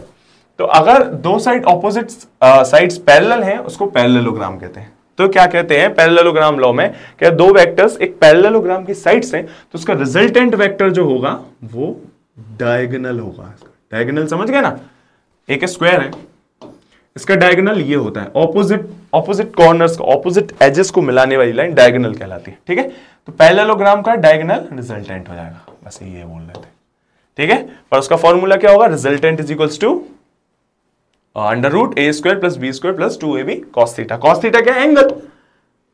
तो अगर दो साइड ऑपोजिट साइड्स पैरेलल हैं, उसको पैरेललोग्राम कहते हैं। तो क्या कहते हैं पैरेललोग्राम लॉ में, क्या दो वेक्टर्स एक पैरेललोग्राम की साइड्स हैं, तो उसका रिजल्टेंट वेक्टर जो होगा वो डायगोनल होगा। डायगोनल समझ गए ना? एक स्क्वायर है, इसका डायगोनल ये होता है, ऑपोजिट कॉर्नर्स को, ऑपोजिट एजेस को मिलाने वाली लाइन डायगोनल कहलाती है। ठीक है, तो पैरेललोग्राम का डायगोनल रिजल्टेंट हो जाएगा। बस ये बोल रहे थे। ठीक है, पर उसका फॉर्मूला क्या होगा? Resultant is equals to under root A square plus B square plus 2ab cos theta. cos theta क्या? एंगल।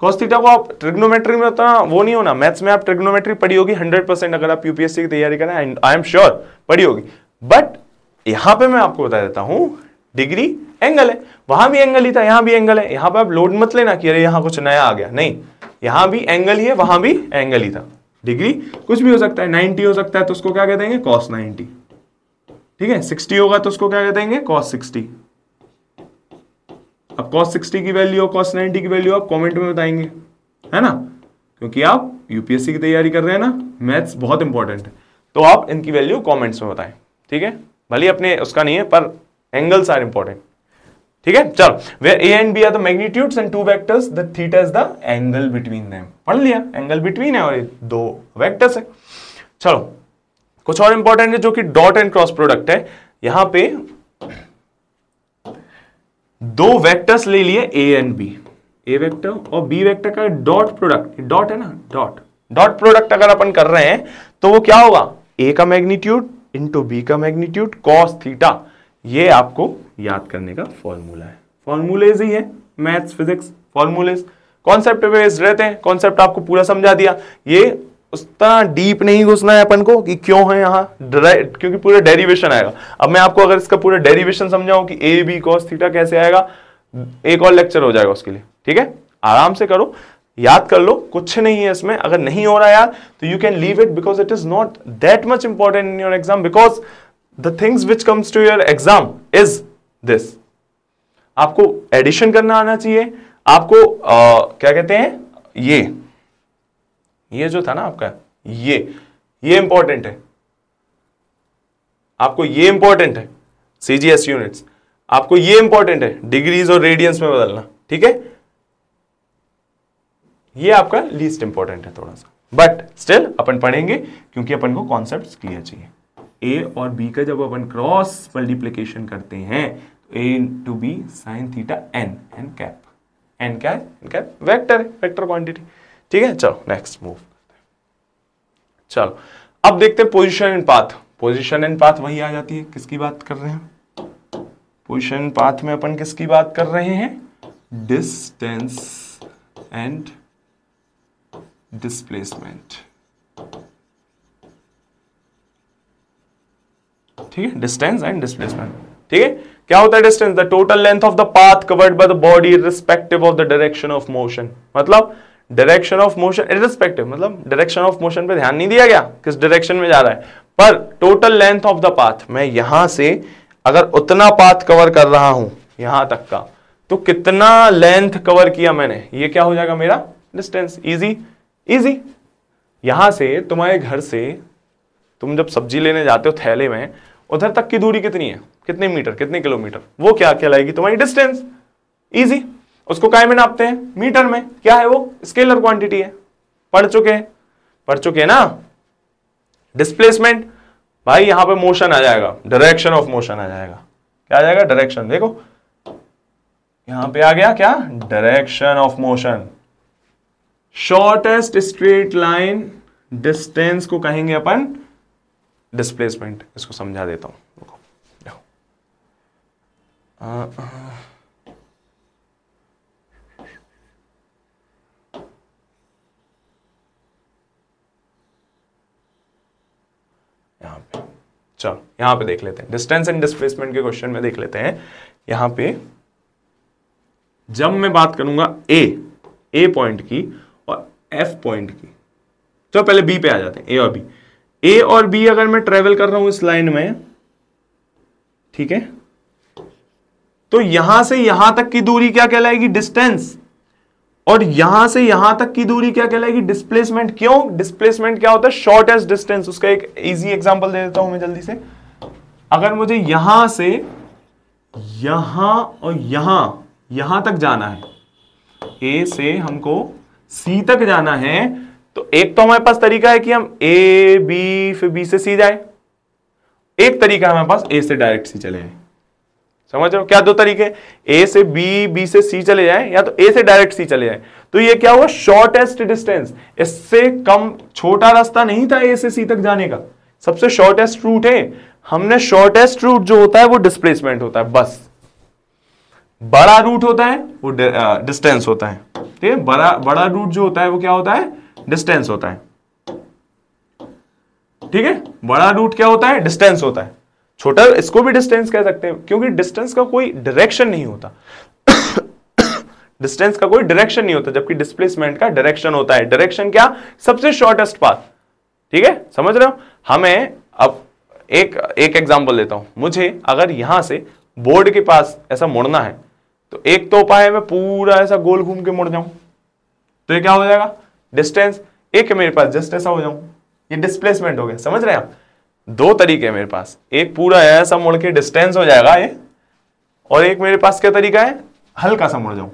cos थीटा को आप ट्रिग्नोमेट्री में उतना वो नहीं होना, मैथ्स में आप ट्रिग्नोमेट्री पढ़ी होगी 100%, अगर आप यूपीएससी की तैयारी करें, आई एम श्योर पढ़ी होगी। बट यहां पे मैं आपको बता देता हूं, डिग्री एंगल है, वहां भी एंगल ही था, यहां भी एंगल है। यहां पे आप लोड मत लेना कि अरे यहां कुछ नया आ गया, नहीं, यहां भी एंगल ही है, वहां भी एंगल ही था। डिग्री कुछ भी हो सकता है, 90 हो सकता है तो उसको क्या कह देंगे? cos 90। ठीक है, 60 होगा तो उसको क्या कह देंगे? cos 60। अब cos 60 की वैल्यू और cos 90 की वैल्यू आप कमेंट में बताएंगे, है ना? क्योंकि आप यूपीएससी की तैयारी कर रहे हैं ना, मैथ्स बहुत इंपॉर्टेंट है, तो आप इनकी वैल्यू कमेंट्स में बताएं, ठीक है। भले अपने उसका नहीं है पर एंगल्स आर इंपॉर्टेंट, ठीक है। चलो, where a and b are the magnitudes and two vectors, the theta is the angle between them। पढ़ लिया, एंगल बिटवीन है और ये दो वेक्टर्स है। चलो, कुछ और इंपॉर्टेंट है जो कि डॉट एंड क्रॉस प्रोडक्ट है। यहां पे दो वेक्टर्स ले लिए a and b, a vector और b वेक्टर का डॉट प्रोडक्ट, डॉट है ना, डॉट प्रोडक्ट अगर अपन कर रहे हैं तो वो क्या होगा, a का मैग्नीट्यूड इंटू b का मैग्नीट्यूड कॉस थीटा। ये आपको याद करने का फॉर्मूला है, फॉर्मूलेज ही है, maths physics formulas, concept based रहते हैं। कॉन्सेप्ट आपको पूरा समझा दिया, ये उतना डीप नहीं घुसना है अपन को कि क्यों है यहाँ, क्योंकि पूरा डेरिवेशन आएगा। अब मैं आपको अगर इसका पूरा डेरिवेशन समझाऊं कि ए बी कॉस थीटा कैसे आएगा, एक और लेक्चर हो जाएगा उसके लिए, ठीक है। आराम से करो, याद कर लो, कुछ नहीं है इसमें। अगर नहीं हो रहा यार तो you can leave it, because it is not that much important in your exam, because the things which comes to your exam is this। आपको एडिशन करना आना चाहिए, आपको क्या कहते हैं, ये जो था ना आपका, ये इंपॉर्टेंट है, आपको ये इंपॉर्टेंट है, सीजीएस यूनिट्स आपको ये इंपॉर्टेंट है, डिग्रीज और रेडियंस में बदलना, ठीक है। ये आपका लीस्ट इंपॉर्टेंट है थोड़ा सा, बट स्टिल अपन पढ़ेंगे क्योंकि अपन को कॉन्सेप्ट्स क्लियर चाहिए। ए और बी का जब अपन क्रॉस मल्टीप्लिकेशन करते हैं तो A into B sine theta N cap, N क्या है, वेक्टर है, वेक्टर क्वांटिटी, ठीक है। चलो नेक्स्ट मूव, चलो अब देखते हैं position and path. Position and path वही आ जाती है, किसकी बात कर रहे हैं, पोजीशन एंड पाथ में अपन किसकी बात कर रहे हैं, डिस्टेंस एंड डिस्प्लेसमेंट, ठीक है, डिस्टेंस एंड डिस्प्लेसमेंट, ठीक है। क्या होता है distance, the total length of the path covered by the body irrespective of the direction of motion. मतलब डायरेक्शन ऑफ मोशन इररिस्पेक्टिव, मतलब डायरेक्शन ऑफ मोशन पे ध्यान नहीं दिया गया किस डायरेक्शन में जा रहा है, पर total length of the path, मैं यहां से अगर उतना पाथ कवर कर रहा हूं यहां तक का, तो कितना लेंथ कवर किया मैंने, ये क्या हो जाएगा मेरा डिस्टेंस। इजी इजी, यहां से तुम्हारे घर से तुम जब सब्जी लेने जाते हो थैले में, उधर तक की दूरी कितनी है, कितने मीटर, कितने किलोमीटर, वो क्या कहलाएगी तुम्हारी डिस्टेंस। इजी, उसको काय में नापते हैं, मीटर में, क्या है वो, स्केलर क्वांटिटी है, पढ़ चुके हैं ना। डिस्प्लेसमेंट, भाई यहां पे मोशन आ जाएगा, डायरेक्शन ऑफ मोशन आ जाएगा, क्या आ जाएगा, डायरेक्शन, देखो यहां पे आ गया क्या, direction of motion. Shortest straight line distance को कहेंगे अपन डिस्प्लेसमेंट। इसको समझा देता हूं, यहां पे, चलो यहां पे देख लेते हैं, डिस्टेंस एंड डिस्प्लेसमेंट के क्वेश्चन में देख लेते हैं। यहां पे जब मैं बात करूंगा ए पॉइंट की और एफ पॉइंट की, तो पहले बी पे आ जाते हैं, ए और बी अगर मैं ट्रेवल कर रहा हूं इस लाइन में, ठीक है, तो यहां से यहां तक की दूरी क्या कहलाएगी, डिस्टेंस, और यहां से यहां तक की दूरी क्या कहलाएगी, डिस्प्लेसमेंट। क्यों, डिस्प्लेसमेंट क्या होता है, शॉर्टेस्ट डिस्टेंस। उसका एक इजी एग्जांपल दे देता हूं मैं जल्दी से। अगर मुझे यहां से यहां और यहां तक जाना है, ए से हमको सी तक जाना है, तो एक तो हमारे पास तरीका है कि हम ए बी फिर बी से सी जाए, एक तरीका है हमारे पास ए से डायरेक्ट सी चले जाए। समझ रहे हो, क्या दो तरीके, ए से बी, बी से सी चले जाए, या तो ए से डायरेक्ट सी चले जाए। तो ये क्या हुआ, शॉर्टेस्ट डिस्टेंस, इससे कम छोटा रास्ता नहीं था ए से सी तक जाने का, सबसे शॉर्टेस्ट रूट है। हमने शॉर्टेस्ट रूट जो होता है वो डिस्प्लेसमेंट होता है, बस। बड़ा रूट होता है वो डिस्टेंस होता है, ठीक है। बड़ा रूट जो होता है वो क्या होता है, डिस्टेंस होता है, ठीक है। बड़ा रूट क्या होता है, डिस्टेंस होता है। छोटा इसको भी डिस्टेंस कह सकते हैं, क्योंकि डिस्टेंस का कोई डायरेक्शन नहीं होता डिस्टेंस का कोई डायरेक्शन नहीं होता, जबकि डिस्प्लेसमेंट का डायरेक्शन होता है। डायरेक्शन क्या, सबसे शॉर्टेस्ट पाथ, ठीक है, समझ रहे हो। हमें अब एक एग्जांपल देता हूं, मुझे अगर यहां से बोर्ड के पास ऐसा मुड़ना है, तो एक तो उपाय है मैं पूरा ऐसा गोल घूम के मुड़ जाऊं, तो ये क्या हो जाएगा, डिस्टेंस, एक है मेरे पास जस्ट ऐसा हो जाऊं, ये डिस्प्लेसमेंट हो गया। समझ रहे हैं आप? दो तरीके हैं मेरे पास, एक पूरा ऐसा मुड़ के डिस्टेंस हो जाएगा ये, और एक मेरे पास क्या तरीका है, हल्का सा मुड़ जाऊं,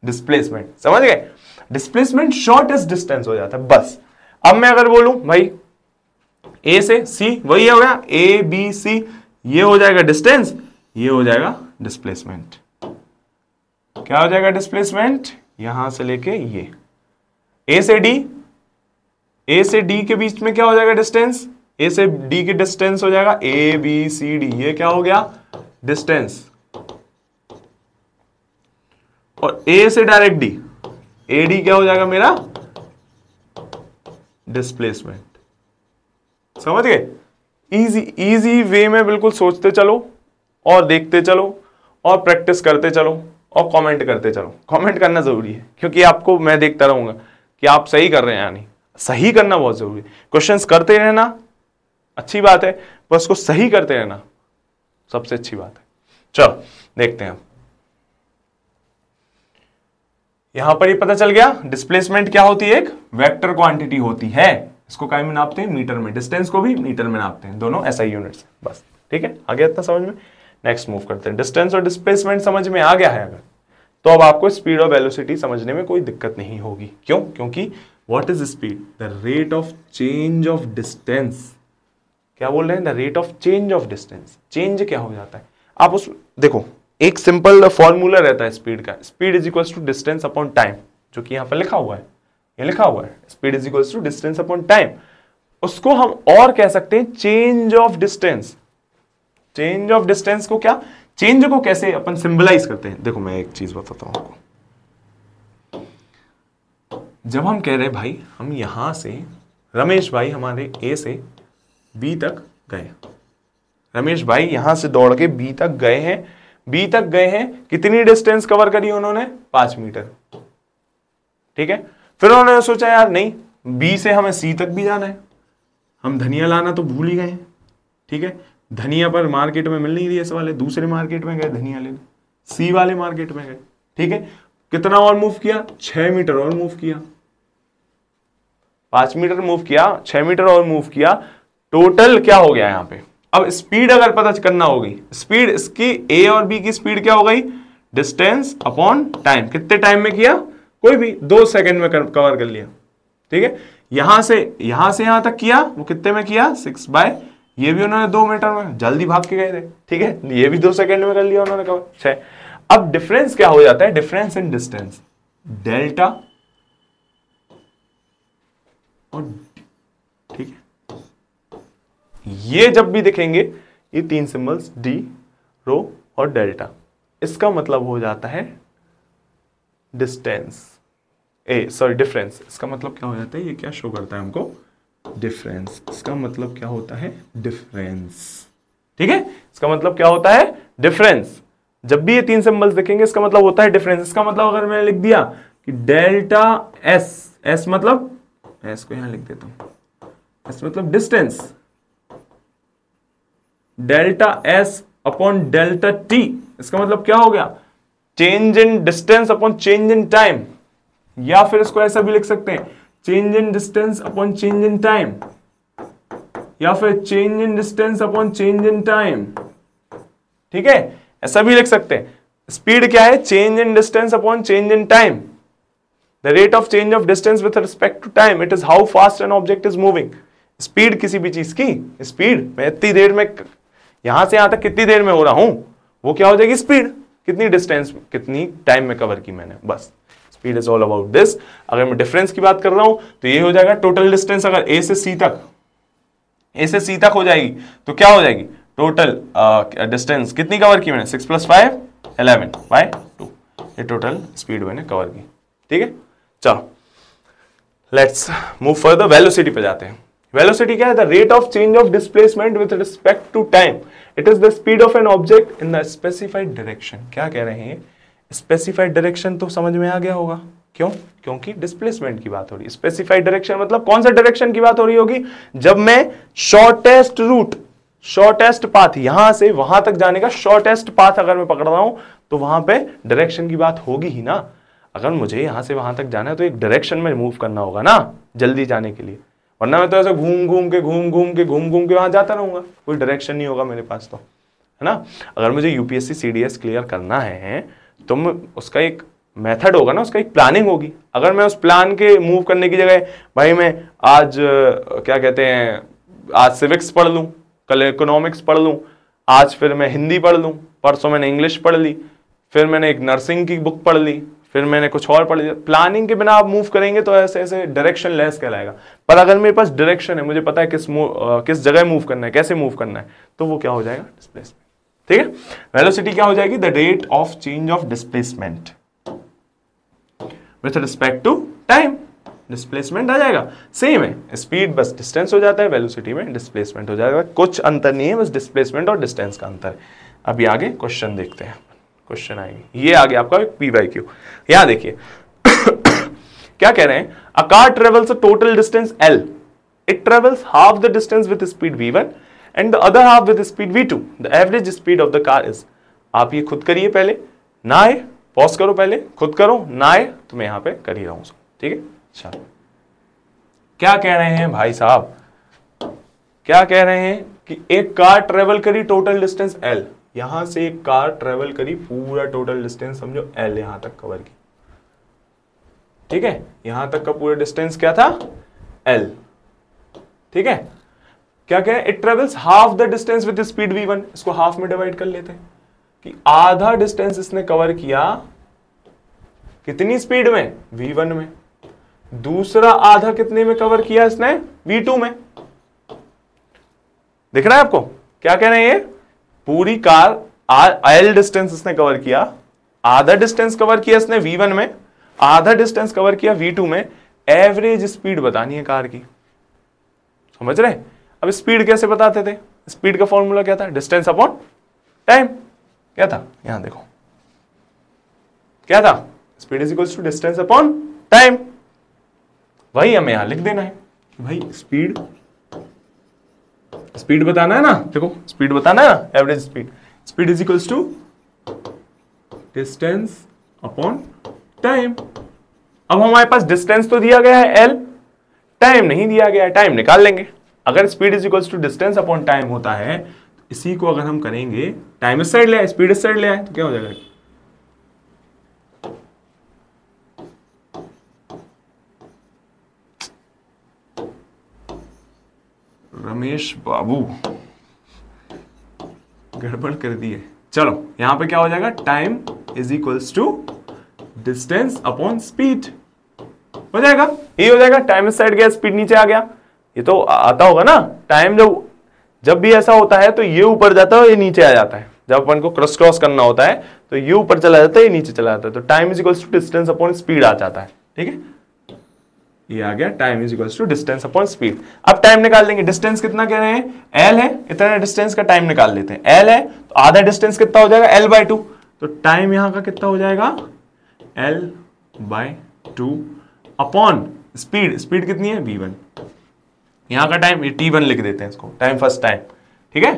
डिस्प्लेसमेंट। समझ गए? डिस्प्लेसमेंट शॉर्टेस्ट डिस्टेंस हो जाता है बस। अब मैं अगर बोलूं भाई ए से सी, वही हो गया ए बी सी, ये हो जाएगा डिस्टेंस, ये हो जाएगा डिस्प्लेसमेंट। क्या हो जाएगा डिस्प्लेसमेंट? यहां से लेके ये ए से डी, ए से डी के बीच में क्या हो जाएगा डिस्टेंस, ए से डी की डिस्टेंस हो जाएगा ए बी सी डी, ये क्या हो गया डिस्टेंस। और ए से डायरेक्ट डी, ए डी क्या हो जाएगा मेरा डिस्प्लेसमेंट। समझ गए? इजी इजी वे में बिल्कुल सोचते चलो और देखते चलो और प्रैक्टिस करते चलो और कमेंट करते चलो। कमेंट करना जरूरी है क्योंकि आपको मैं देखता रहूंगा कि आप सही कर रहे हैं या नहीं। सही करना बहुत जरूरी है। क्वेश्चंस करते रहना अच्छी बात है, पर उसको सही करते रहना सबसे अच्छी बात है। चलो देखते हैं। यहां पर ये पता चल गया डिस्प्लेसमेंट क्या होती है, एक वेक्टर क्वांटिटी होती है। इसको काय में नापते हैं, मीटर में। डिस्टेंस को भी मीटर में नापते हैं, दोनों SI यूनिट्स है बस। ठीक है, आ गया इतना समझ में? नेक्स्ट मूव करते हैं। डिस्टेंस और डिस्प्लेसमेंट समझ में आ गया है अगर, तो अब आपको स्पीड और वेलोसिटी समझने में कोई दिक्कत नहीं होगी। क्यों? क्योंकि what is speed? The rate of change of distance. क्या बोल रहे हैं? The rate of change of distance. Change क्या हो जाता है आप उस देखो, एक सिंपल फॉर्मूला रहता है स्पीड का, speed is equal to distance upon time, जो कि यहां पर लिखा हुआ है, ये लिखा हुआ है speed is equal to distance upon time. उसको हम और कह सकते हैं change of distance. Change of distance को क्या, चेंज को कैसे अपन सिंबलाइज करते हैं? देखो मैं एक चीज बताता हूं आपको। जब हम कह रहे हैं भाई हम यहां से, रमेश भाई हमारे ए से बी तक गए, रमेश भाई यहां से दौड़ के बी तक गए हैं, बी तक गए हैं, कितनी डिस्टेंस कवर करी उन्होंने? 5 मीटर। ठीक है, फिर उन्होंने सोचा यार नहीं, बी से हमें सी तक भी जाना है, हम धनिया लाना तो भूल ही गए हैं। ठीक है, धनिया पर मार्केट में मिल नहीं रही, ऐसे वाले दूसरे मार्केट में गए धनिया लेने, सी वाले मार्केट में गए। ठीक है, कितना और मूव किया? 6 मीटर और मूव किया, 5 मीटर मूव किया, 6 मीटर और मूव किया, टोटल क्या हो गया यहां पे? अब स्पीड अगर पता करना होगी, स्पीड इसकी ए और बी की स्पीड क्या हो गई? Distance upon time. कितने टाइम में किया? कोई भी 2 सेकंड में कवर कर लिया। ठीक है, यहां से यहां तक किया, वो कितने में किया? 6 बाय, ये भी उन्होंने 2 मीटर में, जल्दी भाग के गए थे। ठीक है, ये भी 2 सेकंड में कर लिया उन्होंने कवर, 6। अब डिफरेंस क्या हो जाता है? डिफरेंस इन डिस्टेंस, डेल्टा और, ठीक है, ये जब भी दिखेंगे ये 3 सिंबल्स डी, रो और डेल्टा, इसका मतलब हो जाता है डिस्टेंस, डिफरेंस। इसका मतलब क्या हो जाता है? ये क्या शो करता है हमको? डिफरेंस। इसका मतलब क्या होता है? डिफरेंस। ठीक है, इसका मतलब क्या होता है? डिफरेंस। जब भी ये 3 सिंबल्स दिखेंगे इसका मतलब होता है डिफरेंस। इसका मतलब अगर मैंने लिख दिया कि डेल्टा एस, एस मतलब, एस को यहां लिख देता हूं, एस मतलब distance, delta S upon delta T, इसका मतलब क्या हो गया? Change in distance upon change in time. या फिर इसको ऐसा भी लिख सकते हैं, change in distance upon change in time, या फिर change in distance upon change in time. ठीक है, ऐसा भी लिख सकते हैं। स्पीड क्या है? Change in distance upon change in time. The rate of change of distance with respect to time, it is how fast an object is moving. Speed किसी भी चीज की, स्पीड मैं इतनी देर में, यहां से यहां तक कितनी देर में हो रहा हूं, वो क्या हो जाएगी? स्पीड। कितनी डिस्टेंस, कितनी टाइम में कवर की मैंने, बस। Speed is all about this. अगर मैं डिफरेंस की बात कर रहा हूं तो ये हो जाएगा टोटल डिस्टेंस। अगर ए से सी तक, ए से सी तक हो जाएगी तो क्या हो जाएगी? टोटल डिस्टेंस कितनी कवर की मैंने? 6 + 5 11/2, ये टोटल स्पीड मैंने कवर की। ठीक है, चलो लेट्स मूव फर्दर। वेलोसिटी पे जाते हैं। वेलोसिटी क्या है? The rate of change of displacement with respect to time, it is the speed of an object in the specified direction. क्या कह रहे हैं? स्पेसिफाइड डायरेक्शन तो समझ में आ गया होगा, क्यों? क्योंकि डिस्प्लेसमेंट की बात हो रही है। स्पेसिफाइड डायरेक्शन मतलब कौन सा डायरेक्शन की बात हो रही होगी? जब मैं शॉर्टेस्ट रूट, शॉर्टेस्ट पाथ, यहां से वहां तक जाने का शॉर्टेस्ट पाथ अगर मैं पकड़ रहा हूं तो वहां पे डायरेक्शन की बात होगी ही ना। अगर मुझे यहां से वहां तक जाना है तो एक डायरेक्शन में मूव करना होगा ना जल्दी जाने के लिए, वरना मैं तो ऐसे घूम घूम के वहां जाता रहूंगा, कोई डायरेक्शन नहीं होगा मेरे पास, तो है ना। अगर मुझे यूपीएससी सीडीएस क्लियर करना है तो उसका एक मेथड होगा ना, उसका एक प्लानिंग होगी। अगर मैं उस प्लान के मूव करने की जगह भाई मैं आज क्या कहते हैं, आज सिविक्स पढ़ लूं, कल इकोनॉमिक्स पढ़ लूं, आज फिर मैं हिंदी पढ़ लूं, परसों मैंने इंग्लिश पढ़ ली, फिर मैंने एक नर्सिंग की बुक पढ़ ली, फिर मैंने कुछ और पढ़ लिया, प्लानिंग के बिना आप मूव करेंगे तो ऐसे ऐसे डायरेक्शन लेस कहलाएगा। पर अगर मेरे पास डायरेक्शन है, मुझे पता है किस जगह मूव करना है, कैसे मूव करना है, तो वो क्या हो जाएगा, डिस्प्लेसमेंट। ठीक है, वेलोसिटी क्या हो जाएगी, the rate of change of displacement with respect to time, displacement आ जाएगा। सेम है, स्पीड बस डिस्टेंस हो जाता है, वेलोसिटी में डिस्प्लेसमेंट हो जाएगा, कुछ अंतर नहीं है, बस डिस्प्लेसमेंट और डिस्टेंस का अंतर है। अभी आगे क्वेश्चन देखते हैं, क्वेश्चन आएंगे, ये आगे आपका PYQ। यहां देखिए क्या कह रहे हैं, a car travels a total distance L, it travels half the distance with speed V1 and the other half with speed V2, the average speed of the car is. आप ये खुद करिए पहले, ना आए पॉज करो, पहले खुद करो, ना आए तो मैं यहां पे कर ही रहा हूं, ठीक है। अच्छा, क्या कह रहे हैं भाई साहब, क्या कह रहे हैं कि एक कार ट्रेवल करी टोटल डिस्टेंस L, यहां से एक कार ट्रेवल करी पूरा टोटल डिस्टेंस समझो L यहां तक कवर की, ठीक है, यहां तक का पूरा डिस्टेंस क्या था, L, ठीक है। क्या कह रहे हैं, it travels half the distance with speed V1, इसको हाफ में डिवाइड कर लेते हैं कि आधा डिस्टेंस इसने कवर किया कितनी स्पीड में, V1 में, दूसरा आधा कितने में कवर किया इसने, V2 में। दिख रहा है आपको क्या कह रहे हैं, पूरी कार L डिस्टेंस इसने कवर किया, आधा डिस्टेंस कवर किया इसने V1 में, आधा डिस्टेंस कवर किया V2 में, एवरेज स्पीड बतानी है कार की, समझ रहे। अब स्पीड कैसे बताते थे, स्पीड का फॉर्मूला क्या था, डिस्टेंस अपॉन टाइम, क्या था, यहां देखो क्या था, speed is equals to distance upon time. वही हमें यहां लिख देना है कि भाई स्पीड बताना है ना, देखो स्पीड बताना है ना, average speed is equals to distance upon time. अब हमारे पास डिस्टेंस तो दिया गया है L, टाइम नहीं दिया गया है, टाइम निकाल लेंगे। अगर speed is equals to distance upon time होता है, तो इसी को अगर हम करेंगे, टाइम इस साइड ले आए, स्पीड इस साइड ले आए, तो क्या हो जाएगा, रमेश बाबू गड़बड़ कर दिए। चलो यहां पे क्या हो जाएगा, time is equals to distance upon speed हो जाएगा, ये हो जाएगा, टाइम इस साइड गया, स्पीड नीचे आ गया, ये तो आता होगा ना, टाइम जब भी ऐसा होता है तो ये ऊपर जाता है, ये नीचे आ जाता है, जब अपन को क्रॉस करना होता है तो ये ऊपर चला जाता है, ये नीचे चला जाता है, तो time is equals to distance upon speed आ जाता है, ठीक है, ये आ गया, time is equals to distance upon speed. अब टाइम निकाल लेंगे, डिस्टेंस कितना कह रहे हैं, L है, इतना डिस्टेंस का टाइम निकाल लेते हैं, L है तो आधा डिस्टेंस कितना हो जाएगा, L/2, तो टाइम यहां का कितना हो जाएगा, L/2 अपॉन स्पीड कितनी है, V1, यहां का टाइम T1 लिख देते हैं इसको, टाइम फर्स्ट टाइम, ठीक है,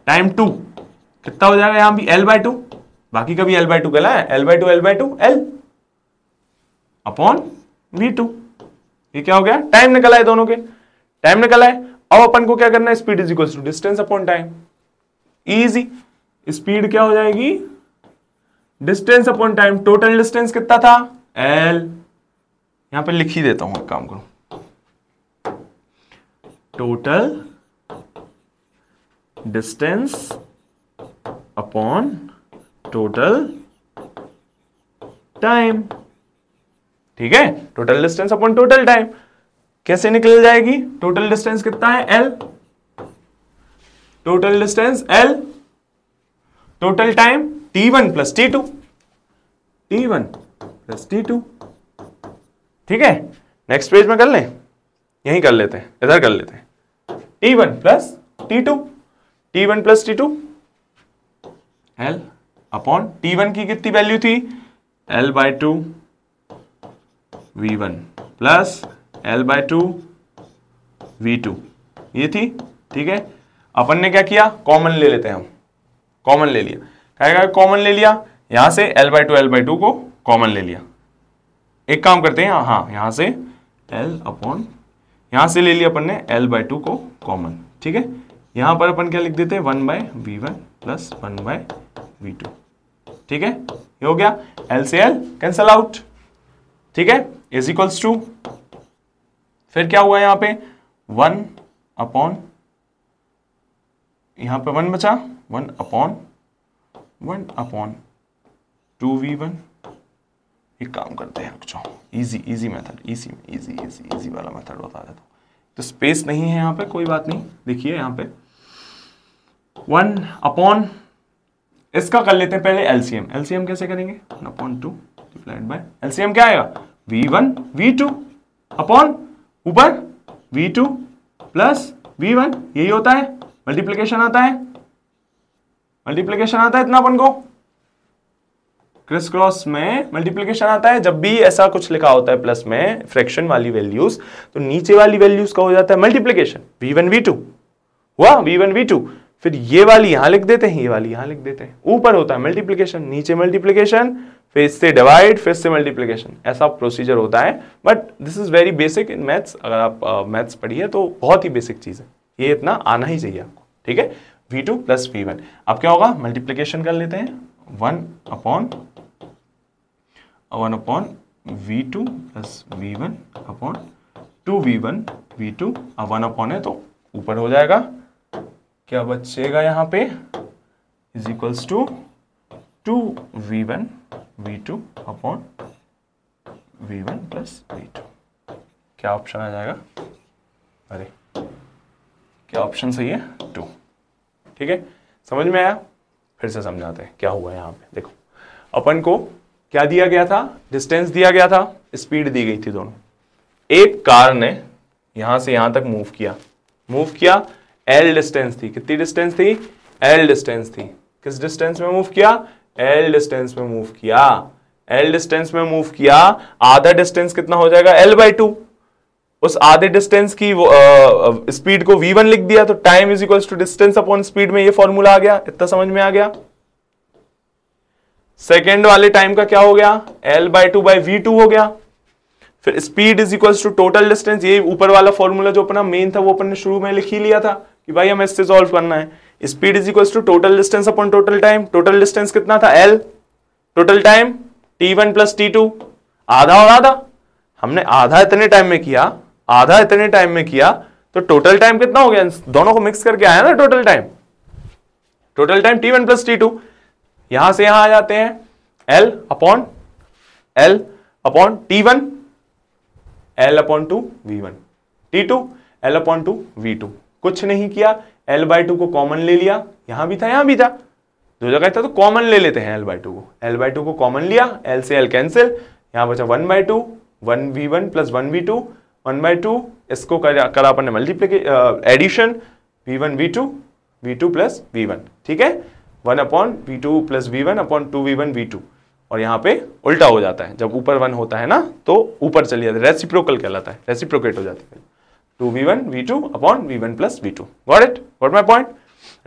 टाइम 2 कितना हो जाएगा, यहां भी L/2, बाकी का भी L/2 कहला है, L/2 L अपॉन V2, ये क्या हो गया, टाइम निकला है, दोनों के टाइम निकला है। अब अपन को क्या करना है, speed is equal to distance upon time, easy, speed क्या हो जाएगी, distance upon time, total distance कितना था, L, यहां पे लिख ही देता हूं, एक काम करो, total distance upon total time, ठीक है, total distance upon total time कैसे निकल जाएगी, टोटल डिस्टेंस कितना है, L, total distance L, total time T1 plus T2, T1 plus T2, ठीक है। नेक्स्ट पेज में कर लें, यहीं कर लेते हैं, इधर कर लेते हैं, T1 plus T2, T1 plus T2, L upon T1 की कितनी वैल्यू थी, L/2 V1 plus L/2 V2, ये थी, ठीक है। अपन ने क्या किया, कॉमन ले लेते हैं हम, कॉमन ले लिया, क्या कॉमन ले लिया, यहां से L/2 को कॉमन ले लिया, एक काम करते हैं, हाँ यहां से L अपॉन, यहां से ले लिया अपन ने L/2 को कॉमन, ठीक है। यहां पर अपन क्या लिख देते हैं 1/V1 प्लस 1/V2, ठीक है। ये हो गया, L से L कैंसल आउट, ठीक है, इज इक्वल्स टू, फिर क्या हुआ यहां पे 1 अपॉन, यहां पे 1 बचा, 1 अपॉन 2V1। एक काम करते हैं, रुक जाओ, इजी मेथड, इजी वाला मेथड बता देता हूं। तो स्पेस नहीं है यहाँ पे, कोई बात नहीं, देखिए यहाँ पे 1 अपॉन, इसका कर लेते हैं पहले एलसीएम कैसे करेंगे, 1/2 डिवाइड बाय एलसीएम क्या आएगा V1 V2 अपॉन ऊपर V2 प्लस V1, यही होता है, मल्टीप्लिकेशन आता है इतना अपन को, क्रिस क्रॉस में मल्टीप्लिकेशन आता है। जब भी ऐसा कुछ लिखा होता है प्लस में फ्रैक्शन वाली वैल्यूज, तो नीचे वाली वैल्यूज का हो जाता है मल्टीप्लिकेशन, V1 V2 हुआ, V1 V2, फिर ये वाली यहां लिख देते हैं, ये वाली यहां लिख देते हैं, ऊपर होता है मल्टीप्लिकेशन, नीचे मल्टीप्लिकेशन, फिर इससे डिवाइड, फिर से मल्टीप्लिकेशन, ऐसा प्रोसीजर होता है। But this is very basic in maths, अगर आप मैथ्स पढ़िए तो बहुत ही बेसिक चीज है, ये इतना आना ही चाहिए आपको, ठीक है। V2 प्लस V1, अब क्या होगा, मल्टीप्लिकेशन कर लेते हैं, 1 upon V2 plus V1 upon 2V1 V2, अब 1 अपॉन है तो ऊपर हो जाएगा, क्या बचेगा यहाँ पे, is equals to 2V1 V2 upon V1 plus V2। क्या ऑप्शन आ जाएगा, अरे क्या ऑप्शन सही है, 2, ठीक है। समझ में आया, फिर से समझाते हैं क्या हुआ यहाँ पे। देखो अपन को क्या दिया गया था, डिस्टेंस दिया गया था, स्पीड दी गई थी दोनों। एक कार ने यहां से यहां तक मूव किया, L डिस्टेंस थी, कितनी डिस्टेंस थी, L डिस्टेंस थी। किस डिस्टेंस में मूव किया, L डिस्टेंस में मूव किया, L डिस्टेंस में मूव किया, आधा डिस्टेंस कितना हो जाएगा, L/2। उस आधे डिस्टेंस की स्पीड को V1 लिख दिया, तो time is equals to distance upon speed में ये फॉर्मूला आ गया, इतना समझ में आ गया। सेकेंड वाले टाइम का क्या हो गया, L/2/V2 हो गया। फिर speed is equals to total distance, ये ऊपर वाला फॉर्मूला जो अपना मेन था वो अपन ने शुरू में लिख ही लिया था कि भाई हमें इससे सॉल्व करना है। Speed is equals to total distance upon total time, total distance कितना था L, total time T1 plus T2, आधा और आधा, हमने आधा इतने टाइम में किया, आधा इतने टाइम में किया, तो टोटल टाइम कितना हो गया, दोनों को मिक्स करके आया ना total time T1 plus T2। यहां से यहां आ जाते हैं, L upon T1, L/2 V1, T2 L/2 V2। कुछ नहीं किया, L/2 को कॉमन ले लिया, यहां भी था दो जगह था तो कॉमन ले लेते हैं L/2 को कॉमन लिया, L से L कैंसिल, यहां बचा 1/2, 1V1 प्लस 1V2, 1/2, इसको करा अपन ने multiplication addition, V1 V2 plus V1, ठीक है, 1/V2 plus V1 upon 2V1 V2। और यहाँ पे उल्टा हो जाता है, जब ऊपर 1 होता है ना तो ऊपर चली जाती है, रेसिप्रोकल कहलाता है, रेसिप्रोकेट हो जाती है, 2V1 V2 upon V1 plus V2। Got it, got my point.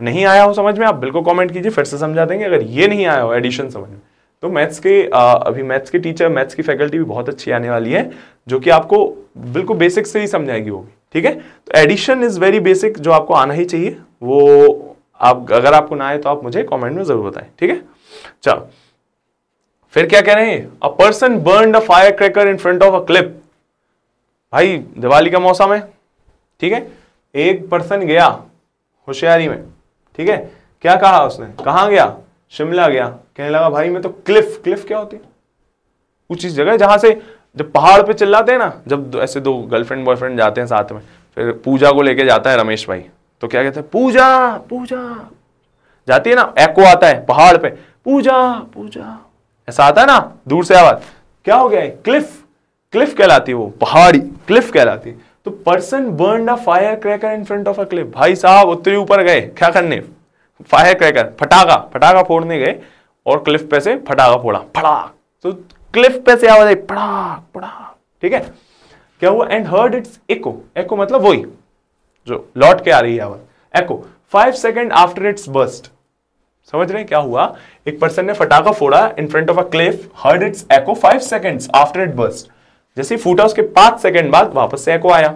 नहीं आया हो समझ में, आप बिल्कुल कमेंट कीजिए, फिर से समझा देंगे। अगर ये नहीं आया हो एडिशन समझ में, तो मैथ्स के अभी मैथ्स के टीचर, मैथ्स की फैकल्टी भी बहुत अच्छी आने वाली है, जो कि आपको बिल्कुल बेसिक से ही समझाएगी वो भी, ठीक है। तो एडिशन इज वेरी बेसिक, जो आपको आना ही चाहिए, वो आप अगर आपको ना आए तो आप मुझे कमेंट में जरूर बताएं, ठीक है। चलो फिर क्या कह रहे हैं, a person burned a fire cracker in front of a cliff. भाई दिवाली का मौसम है, ठीक है, एक पर्सन गया होशियारी में, ठीक है, क्या कहा उसने, कहां गया, शिमला गया, कहने लगा भाई मैं तो क्लिफ क्या होती है, ऊंची जगह जहां से, जब पहाड़ पे चिल्लाते हैं ना, जब ऐसे दो गर्लफ्रेंड बॉयफ्रेंड जाते हैं साथ में, फिर पूजा को लेके जाता है रमेश भाई, तो क्या कहते हैं, पूजा जाती है ना, एको आता है पहाड़ पे, पूजा ऐसा आता है ना दूर से आवाज, क्या हो गया है, क्लिफ कहलाती है वो, पहाड़ी क्लिफ कहलाती है। तो person burned a fire cracker in front of a cliff, भाई साहब उत्तरी ऊपर गए क्या करने, फायर क्रैकर फटाका फोड़ने गए, और क्लिफ पे से फटाका फोड़ा, फड़ाक, तो क्लिफ पे से आवाज आई फड़ाक, ठीक है, क्या हुआ, एंड हर्ड इट्स एको मतलब वही जो लौट के आ रही है आवाज, एको 5 सेकेंड आफ्टर इट्स बर्स्ट। समझ रहे हैं क्या हुआ, एक पर्सन ने फटाका फोड़ा in front of a cliff, heard it's echo 5 seconds after it burst. जैसे फूटा उसके 5 सेकंड बाद वापस से एको आया।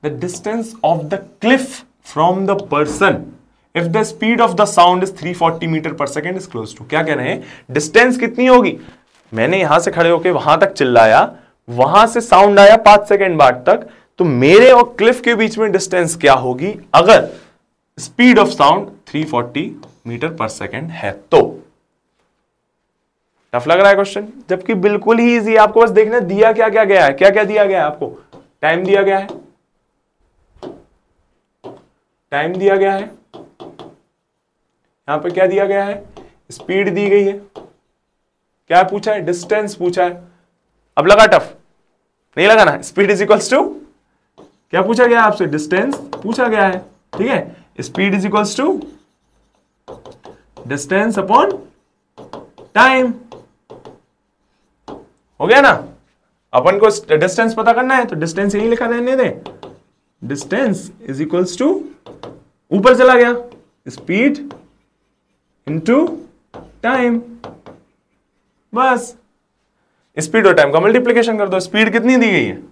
The distance of the Cliff from the person if the speed of the sound is 340 metre पर सेकेंड इज क्लोज टू। क्या कह रहे हैं, डिस्टेंस कितनी होगी, मैंने यहां से खड़े होकर वहां तक चिल्लाया, वहां से साउंड आया 5 सेकंड बाद तक, तो मेरे और क्लिफ के बीच में डिस्टेंस क्या होगी अगर स्पीड ऑफ साउंड 340 मीटर पर सेकेंड है तो। टफ लग रहा है क्वेश्चन, जबकि बिल्कुल ही इजी है। आपको बस देखना दिया क्या क्या गया है, क्या क्या दिया गया है आपको, टाइम दिया गया है, टाइम दिया गया है, यहां पे क्या दिया गया है, स्पीड दी गई है, क्या पूछा है, डिस्टेंस पूछा है। अब लगा टफ, नहीं लगा ना, स्पीड इज इक्वल्स टू क्या पूछा गया आपसे, डिस्टेंस पूछा गया है, ठीक है, speed is equals to distance upon time, हो गया ना। अपन को डिस्टेंस पता करना है तो डिस्टेंस यही लिखा रहने दें, डिस्टेंस इज इक्वल्स टू ऊपर चला गया स्पीड इनटू टाइम, बस स्पीड और टाइम का मल्टीप्लिकेशन कर दो। स्पीड कितनी दी गई है,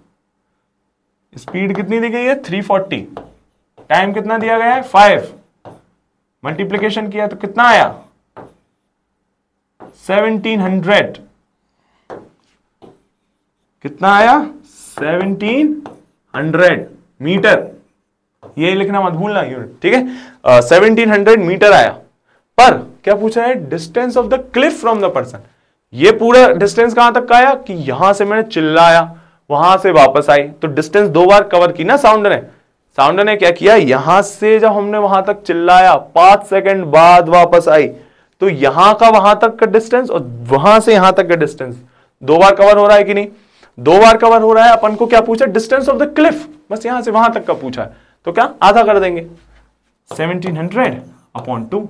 स्पीड कितनी दी गई है 340, टाइम कितना दिया गया है 5, मल्टीप्लिकेशन किया तो कितना आया 1700, कितना आया 1700 मीटर, ये लिखना मत भूलना यूनिट, ठीक है। 1700 मीटर आया, पर क्या पूछा है, distance of the Cliff from the person. ये पूरा डिस्टेंस कहां तक का आया कि यहां से मैंने चिल्लाया, वहां से वापस आई, तो डिस्टेंस 2 बार कवर की ना साउंड ने। साउंड ने क्या किया, यहां से जब हमने वहां तक चिल्लाया 5 सेकंड बाद वापस आई, तो यहां का वहां तक का डिस्टेंस और वहां से यहां तक का डिस्टेंस 2 बार कवर हो रहा है कि नहीं, 2 बार कवर हो रहा है। अपन को क्या पूछा, डिस्टेंस ऑफ द क्लिफ, बस यहां से वहां तक का पूछा है, तो क्या आधा कर देंगे 1700 अपॉन 2,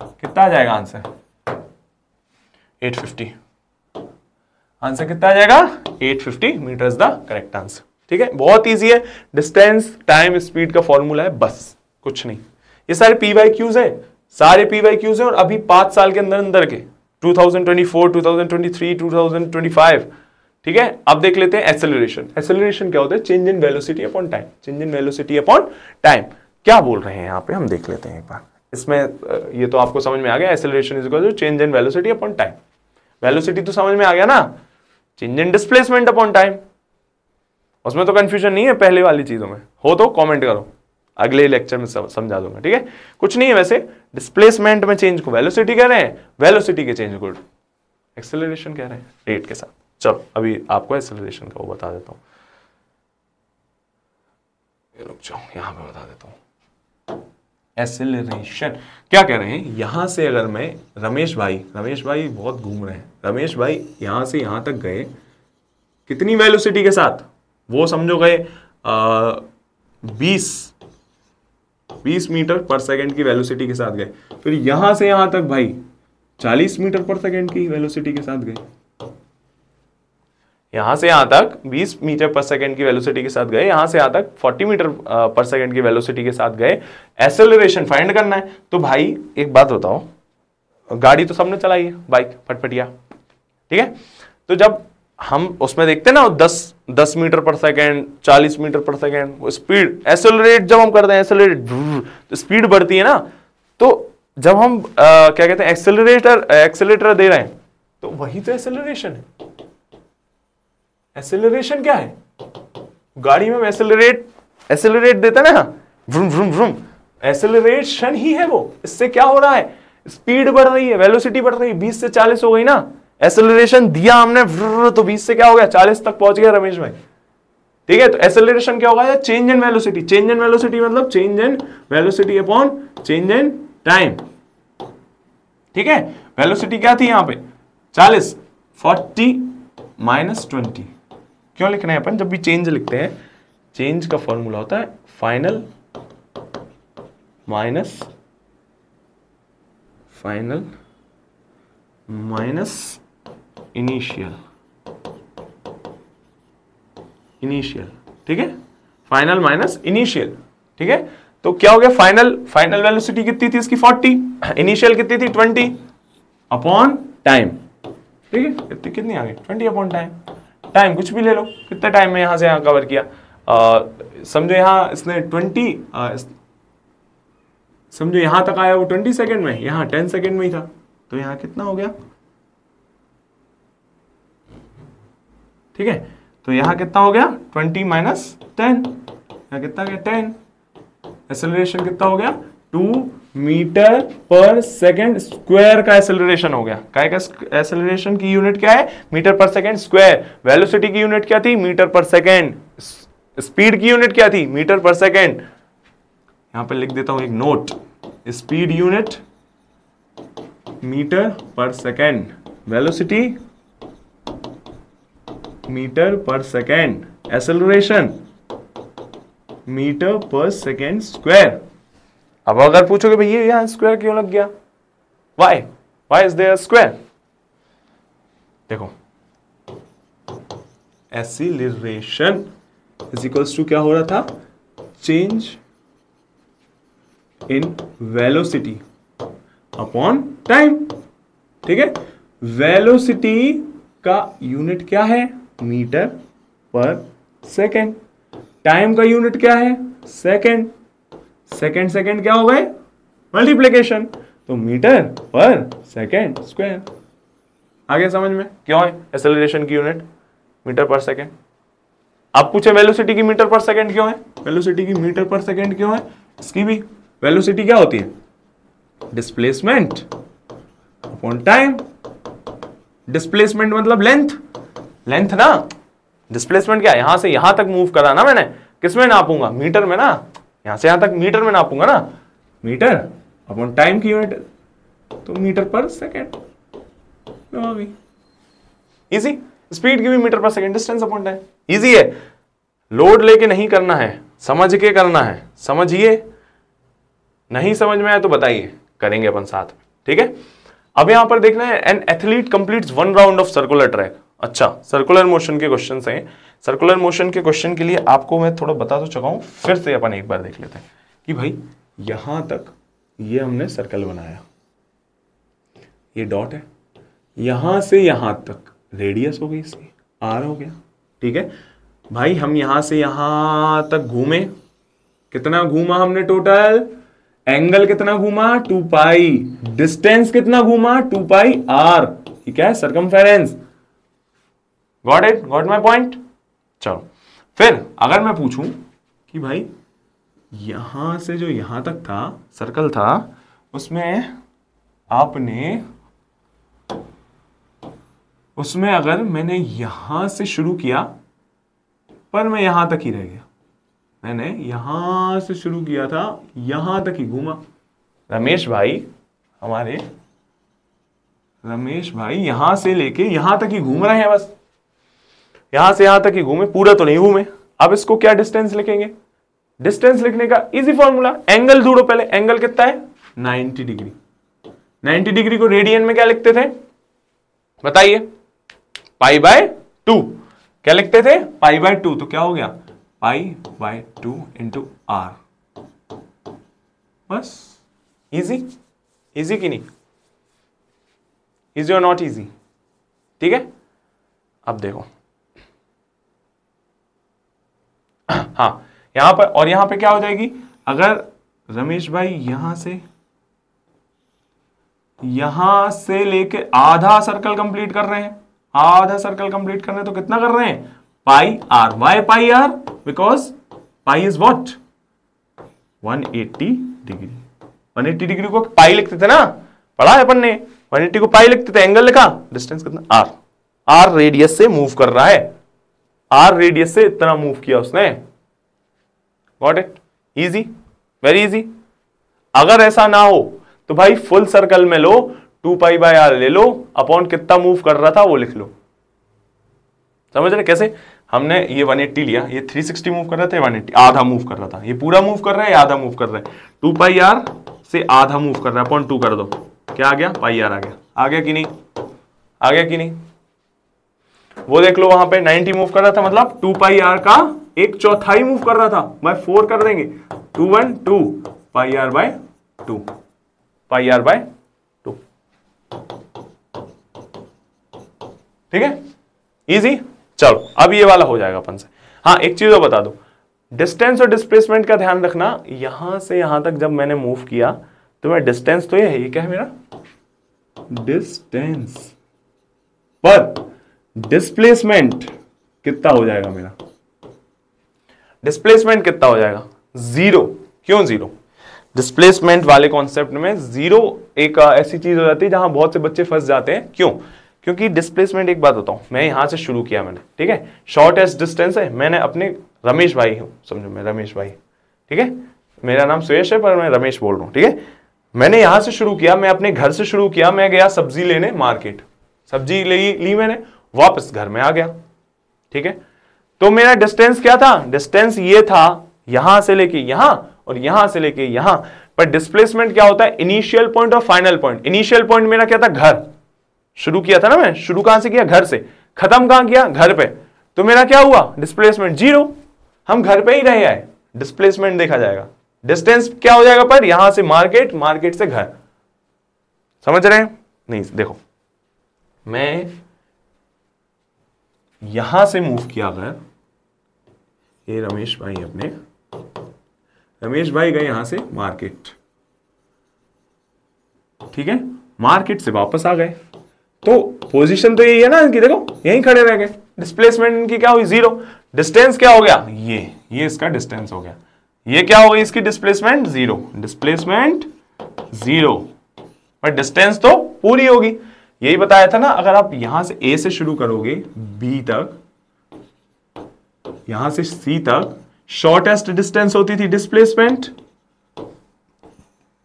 कितना आ जाएगा आंसर 850। आंसर कितना आ जाएगा 850 metre is the correct answer, ठीक है। बहुत इजी है, डिस्टेंस टाइम स्पीड का फॉर्मूला है, बस कुछ नहीं। ये सारे PYQs है, सारे PYQs है, और अभी 5 साल के अंदर अंदर के 2024, 2023, 2025, ठीक है। अब देख लेते हैं एक्सेलरेशन। एक्सेलरेशन क्या होता है, change in velocity upon time, change in velocity upon time. क्या बोल रहे हैं यहाँ पे हम देख लेते हैं एक बार। इसमें ये तो आपको समझ में आ गया, acceleration is equal to change in velocity upon time. Velocity तो समझ में आ गया ना, change in displacement upon time, उसमें तो कंफ्यूजन नहीं है पहले वाली चीजों में, हो तो कमेंट करो, अगले लेक्चर में समझा दूंगा, ठीक है। कुछ नहीं है वैसे, डिस्प्लेसमेंट में चेंज को वेलोसिटी कह रहे हैं, वेलोसिटी के चेंज को एक्सेलरेशन कह रहे हैं रेट के साथ। चलो अभी आपको एक्सेलरेशन का वो बता देता हूं, रुक जाओ यहां पे बता देता हूं। एक्सेलरेशन क्या कह रहे हैं, यहां से अगर मैं रमेश भाई बहुत घूम रहे हैं, रमेश भाई यहां से यहां तक गए कितनी वेलोसिटी के साथ, वो समझो गए 20 मीटर पर सेकंड की वेलोसिटी के साथ गए, फिर यहां से यहां तक भाई 40 मीटर पर सेकंड की वेलोसिटी के साथ गए, यहां से यहां तक 20 मीटर पर सेकंड की वेलोसिटी के साथ गए, यहां से यहां तक 40 मीटर पर सेकंड की वेलोसिटी के साथ गए। एक्सेलरेशन फाइंड करना है, तो भाई एक बात बताओ, गाड़ी तो सबने चलाई है, बाइक फटफटिया, ठीक है। तो जब हम उसमें देखते हैं ना 10 मीटर पर सेकंड, 40 मीटर पर सेकंड, वो स्पीड एक्सेलरेट जब हम करते हैं, एक्सेलरेट तो स्पीड बढ़ती है ना, तो जब हम क्या कहते हैं एक्सेलरेटर दे रहे हैं, तो वही तो एक्सेलरेशन है। एक्सेलरेशन क्या है, गाड़ी में एक्सेलरेट देता है ना, व्रुम व्रुम व्रुम, एक्सेलरेशन ही है वो। इससे क्या हो रहा है, स्पीड बढ़ रही है, वेलोसिटी बढ़ रही है, 20 से 40 हो गई ना, एक्सेलरेशन दिया हमने तो 20 से क्या हो गया 40 तक पहुंच गया रमेश भाई, ठीक है। तो एक्सेलरेशन क्या होगा, change in velocity, change in velocity मतलब change in velocity upon change in time, ठीक है। वेलोसिटी क्या थी यहां पे 40, 40 माइनस 20, क्यों लिख रहे हैं अपन, जब भी चेंज लिखते हैं, चेंज का फॉर्मूला होता है फाइनल माइनस इनिशियल, ठीक है, फाइनल माइनस इनिशियल, ठीक है। तो क्या हो गया, फाइनल वेलोसिटी कितनी थी इसकी 40, इनिशियल कितनी थी 20 अपॉन टाइम, ठीक है, कितनी आ गई 20 अपॉन टाइम, टाइम कुछ भी ले लो, कितने टाइम में यहां से यहां कवर किया। समझो यहां इसने 20 समझो यहां तक आया वो 20 सेकेंड में, यहां 10 सेकेंड में ही था, तो यहां कितना हो गया, ठीक है। तो यहां कितना हो गया 20 माइनस 10, यहां कितना गया 10। एक्सेलरेशन कितना हो गया 2 मीटर पर सेकेंड स्क्वायर का एक्सेलरेशन हो गया। काय का एक्सेलरेशन की यूनिट क्या है, मीटर पर सेकेंड स्क्वायर। वेलोसिटी की यूनिट क्या थी, मीटर पर सेकेंड। स्पीड की यूनिट क्या थी, मीटर पर सेकेंड। यहां पर लिख देता हूं एक नोट, स्पीड यूनिट मीटर पर सेकेंड, वेलोसिटी मीटर पर सेकेंड, एक्सेलरेशन मीटर पर सेकेंड स्क्वायर। अब अगर पूछोगे भैया यहां स्क्वायर क्यों लग गया, वाई इज देयर स्क्वायर, देखो एक्सीलरेशन इज इक्वल्स टू क्या हो रहा था, change in velocity upon time, ठीक है। वेलोसिटी का यूनिट क्या है, मीटर पर सेकेंड। टाइम का यूनिट क्या है, सेकेंड। सेकेंड सेकेंड क्या हो गए, मल्टीप्लिकेशन, तो मीटर पर सेकेंड स्क्वायर। आगे समझ में क्यों है एक्सेलरेशन की यूनिट मीटर पर सेकेंड। अब पूछे वेलोसिटी की मीटर पर सेकेंड क्यों है, वेलोसिटी की मीटर पर सेकेंड क्यों है, इसकी भी वेलोसिटी क्या होती है, डिस्प्लेसमेंट अपॉन टाइम। डिस्प्लेसमेंट मतलब लेंथ, लेंथ ना, डिस्प्लेसमेंट क्या, यहां से यहां तक मूव करा ना मैंने, किसमें नापूंगा, मीटर में ना, यहां से यहां तक मीटर में नापूंगा ना, मीटर अपॉन टाइम की यूनिट, तो मीटर पर सेकेंड। इजी। स्पीड की भी मीटर पर second, distance upon time, easy है। लोड लेके नहीं करना है, समझ के करना है, समझिए। नहीं समझ में आया तो बताइए, करेंगे अपन साथ में, ठीक है। अब यहां पर देखना है, N athlete completes 1 round of circular track. अच्छा, सर्कुलर मोशन के क्वेश्चन हैं। सर्कुलर मोशन के क्वेश्चन के लिए आपको मैं थोड़ा बता तो चुका हूं, फिर से अपन एक बार देख लेते हैं कि भाई यहां तक ये हमने सर्कल बनाया, ये डॉट है, यहां से यहां तक रेडियस हो गई इसकी, आर हो गया, ठीक है भाई। हम यहां से यहां तक घूमे, कितना घूमा हमने टोटल, एंगल कितना घूमा 2 पाई, डिस्टेंस कितना घूमा 2 पाई आर, ठीक है, circumference. Got it, got my point. चलो फिर अगर मैं पूछूं कि भाई यहां से जो यहां तक था सर्कल था, उसमें अगर मैंने यहां से शुरू किया पर मैं यहां तक ही रह गया, मैंने यहां से शुरू किया था यहां तक ही घूमा। रमेश भाई यहां से लेके यहां तक ही घूम रहे हैं, बस यहां से यहां तक ही घूमे, पूरा तो नहीं घूमे। अब इसको क्या डिस्टेंस लिखेंगे, डिस्टेंस लिखने का इजी फॉर्मूला, एंगल ढूंढो पहले, एंगल कितना है 90 डिग्री। 90 डिग्री को रेडियन में क्या लिखते थे बताइए, पाई बाय 2। क्या लिखते थे, पाई बाय 2, तो क्या हो गया पाई बाय 2 इंटू आर। बस इजी, इजी की नहीं, इजी और नॉट इजी, ठीक है। अब देखो हाँ, यहां पर और यहां पे क्या हो जाएगी, अगर रमेश भाई यहां से लेके आधा सर्कल कंप्लीट कर रहे हैं, आधा सर्कल कंप्लीट कर रहे हैं, तो कितना कर रहे हैं pi R. Why pi R, because pi is what 180 degree. 180 degree को पाई लिखते थे ना, पढ़ा है अपन ने, 180 को पाई लिखते थे, एंगल लिखा, डिस्टेंस कितना आर। आर रेडियस से मूव कर रहा है, आर रेडियस से इतना मूव किया उसने। Got it, easy, very easy. अगर ऐसा ना हो तो भाई फुल सर्कल में लो, 2 पाई बाय आर ले लो, अपॉन कितना मूव कर रहा था वो लिख लो। समझ रहे कैसे, हमने ये 180 लिया, ये 360 मूव कर रहा था, 180 आधा मूव कर रहा था, ये पूरा मूव कर रहा है, ये आधा मूव कर रहा है। 2 पाई आर से आधा मूव कर रहा है, अपॉन 2 कर दो, क्या आ गया पाई आर आ गया। आ गया कि नहीं, आ गया कि नहीं, वो देख लो वहां पे 90 मूव कर रहा था, मतलब 2 पाई आर का 1/4 मूव कर रहा था, बाय 4 कर देंगे, 2 1 2 pi R by 2, pi R by 2, ठीक है, इजी। चलो अब ये वाला हो जाएगा अपन से। हाँ एक चीज और बता दो, डिस्टेंस और डिस्प्लेसमेंट का ध्यान रखना। यहां से यहां तक जब मैंने मूव किया तो मैं डिस्टेंस तो ये है, ये क्या है मेरा डिस्टेंस, पर डिस्प्लेसमेंट कितना हो जाएगा मेरा, डिस्प्लेसमेंट कितना हो जाएगा, जीरो। क्यों जीरो? डिस्प्लेसमेंट वाले कॉन्सेप्ट में जीरो एक ऐसी चीज हो जाती है जहां बहुत से बच्चे फंस जाते हैं। क्यों? क्योंकि डिस्प्लेसमेंट, एक बात बताऊं, मैं यहां से शुरू किया मैंने, ठीक है, शॉर्टेस्ट डिस्टेंस है, मैंने अपने रमेश भाई हूं, समझो मैं रमेश भाई, ठीक है, मेरा नाम सुयश है पर मैं रमेश बोल रहा हूं, ठीक है, मैंने यहां से शुरू किया, मैं अपने घर से शुरू किया, मैं गया सब्जी लेने मार्केट, सब्जी ली मैंने, वापस घर में आ गया, ठीक है, तो मेरा डिस्टेंस क्या था, डिस्टेंस ये था यहां से लेके यहां और यहां से लेके यहां। पर डिस्प्लेसमेंट क्या होता है, इनिशियल पॉइंट और फाइनल पॉइंट। इनिशियल पॉइंट मेरा क्या था, घर, शुरू किया था ना मैं, शुरू कहां से किया, घर से, खत्म कहां किया, घर पे, तो मेरा क्या हुआ, डिस्प्लेसमेंट जीरो, हम घर पे ही रहे आए, डिस्प्लेसमेंट देखा जाएगा। डिस्टेंस क्या हो जाएगा, पर यहां से मार्केट, मार्केट से घर, समझ रहे हैं? नहीं देखो, मैं यहां से मूव किया अगर, ये रमेश भाई अपने, रमेश भाई गए यहां से मार्केट, ठीक है, मार्केट से वापस आ गए, तो पोजीशन तो यही है ना कि देखो यहीं खड़े रह गए, डिस्प्लेसमेंट इनकी क्या हुई, जीरो। डिस्टेंस क्या हो गया, ये इसका डिस्टेंस हो गया, ये क्या हो गई इसकी डिस्प्लेसमेंट, जीरो, डिस्प्लेसमेंट जीरो, पर डिस्टेंस तो पूरी होगी। यही बताया था ना, अगर आप यहां से ए से शुरू करोगे बी तक, यहां से सी तक, शॉर्टेस्ट डिस्टेंस होती थी डिस्प्लेसमेंट,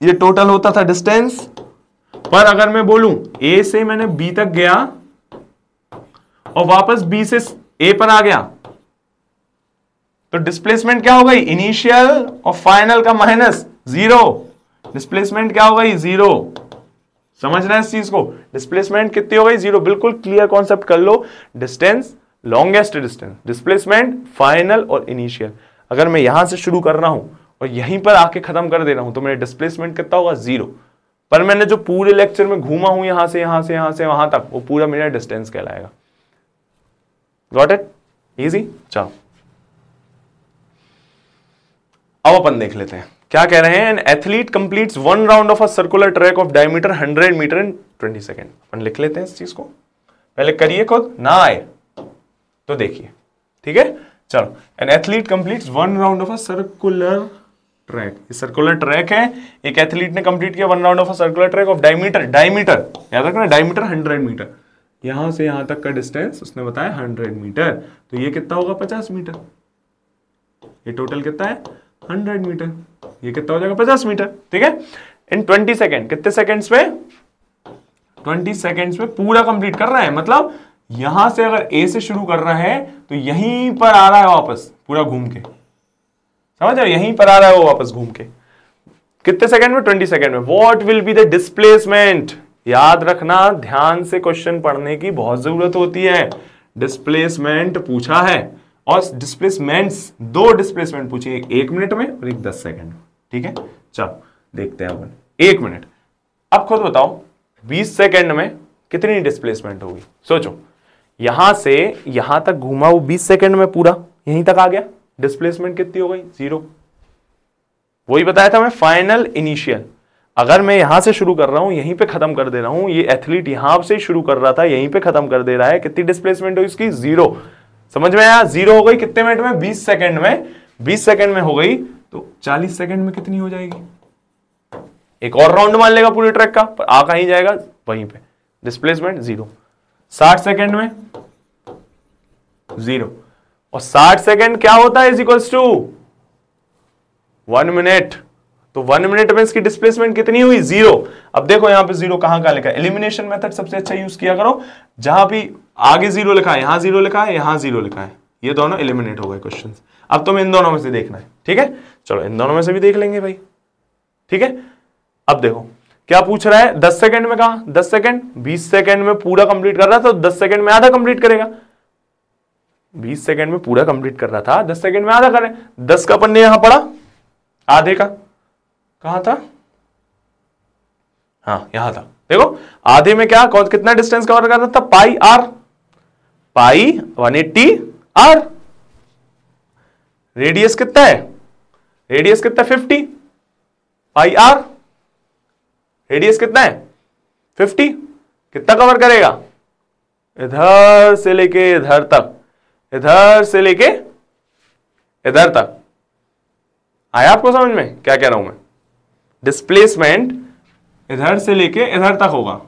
ये टोटल होता था डिस्टेंस। पर अगर मैं बोलूं ए से मैंने बी तक गया और वापस बी से ए पर आ गया, तो डिस्प्लेसमेंट क्या हो गई, इनिशियल और फाइनल का माइनस जीरो, डिस्प्लेसमेंट क्या हो गई, जीरो। समझ रहे हैं इस चीज को, डिस्प्लेसमेंट कितनी हो गई, जीरो। बिल्कुल क्लियर कॉन्सेप्ट कर लो, distance, longest distance, displacement, final और इनिशियल। अगर मैं यहां से शुरू कर रहा हूं और यहीं पर आके खत्म कर दे रहा हूं तो मेरा डिस्प्लेसमेंट कितना होगा, जीरो। पर मैंने जो पूरे लेक्चर में घूमा हूं यहां से यहां से यहां से वहां तक, वो पूरा मेरा डिस्टेंस कहलाएगा। Got it? इजी। चलो अब अपन देख लेते हैं क्या कह रहे हैं। An athlete completes one round of a circular track of diameter 100 metre in 20 second. अपन लिख लेते हैं इस चीज को, पहले करिए खुद, ना आए तो देखिए, ठीक है। चलो, N athlete completes one round of a circular track, ये सर्कुलर ट्रैक है, एक एथलीट ने कंप्लीट किया one round of a circular track of diameter, diameter याद रखना, डायमीटर 100 मीटर, यहां से यहां तक का डिस्टेंस उसने बताया 100 मीटर, तो ये कितना होगा, 50 मीटर। ये टोटल कितना है, 100 मीटर, ये कितना हो जाएगा, 50 मीटर, ठीक है। इन 20 सेकेंड, कितने सेकेंड्स में, 20 सेकेंड्स में पूरा कंप्लीट कर रहा है। मतलब यहां से अगर ए से शुरू कर रहा है तो यहीं पर आ रहा है वापस पूरा घूम के, समझ रहे, यहीं पर आ रहा है वो वापस घूम के। कितने सेकंड में, 20 सेकंड में। What will be the displacement, याद रखना, ध्यान से क्वेश्चन पढ़ने की बहुत जरूरत होती है। डिस्प्लेसमेंट पूछा है, और डिस्प्लेसमेंट्स, दो डिस्प्लेसमेंट पूछे, एक 1 मिनट में और एक 10 सेकंड में, ठीक है। चलो देखते हैं अपन, 1 मिनट, अब खुद बताओ 20 सेकंड में कितनी डिस्प्लेसमेंट होगी, सोचो। यहां से यहां तक घूमा वो 20 सेकंड में, पूरा यहीं तक आ गया, डिस्प्लेसमेंट कितनी हो गई, जीरो। वही बताया था मैं, फाइनल इनिशियल। अगर मैं यहां से शुरू कर रहा हूं, यहीं पे खत्म कर दे रहा हूं, ये एथलीट यहां से शुरू कर रहा था, यहीं पे खत्म कर दे रहा है, कितनी डिस्प्लेसमेंट हो इसकी, जीरो। समझ में आया, जीरो हो गई कितने मिनट में, 20 सेकंड में। 20 सेकंड में हो गई तो 40 सेकंड में कितनी हो जाएगी, एक और राउंड मान लेगा पूरे ट्रैक का, पर आ कहीं जाएगा, वहीं पे, डिस्प्लेसमेंट जीरो। 60 सेकंड में जीरो, और 60 सेकंड क्या होता है, इज इक्वल्स टू 1 मिनट। तो 1 मिनट में इसकी डिस्प्लेसमेंट कितनी हुई, जीरो। अब देखो यहां पे जीरो कहां का लिखा है, एलिमिनेशन मेथड सबसे अच्छा यूज किया करो, जहां भी आगे जीरो लिखा है, यहां जीरो लिखा है, यहां जीरो लिखा है, ये दोनों एलिमिनेट हो गए क्वेश्चन। अब तुम्हें इन दोनों में से देखना है, ठीक है। चलो इन दोनों में से भी देख लेंगे भाई, ठीक है। अब देखो क्या पूछ रहा है, 10 सेकंड में कहा, 10 सेकंड, 20 सेकंड में पूरा कंप्लीट कर रहा था, तो 10 सेकंड में आधा कंप्लीट करेगा। 20 सेकंड में पूरा कंप्लीट कर रहा था, 10 सेकंड में आधा करें। 10 का अपन ने यहां पढ़ा, आधे का कहां था, हाँ यहां था। देखो आधे में क्या, कितना डिस्टेंस कवर कर रहा था, pi R. Pi 180 R. Radius कितना है? रेडियस कितना? 50 पाई आर। रेडियस कितना है? 50। कितना कवर करेगा? इधर से लेके इधर तक, इधर से लेके इधर तक। आया आपको समझ में क्या कह रहा हूं मैं? डिस्प्लेसमेंट इधर से लेके इधर तक होगा।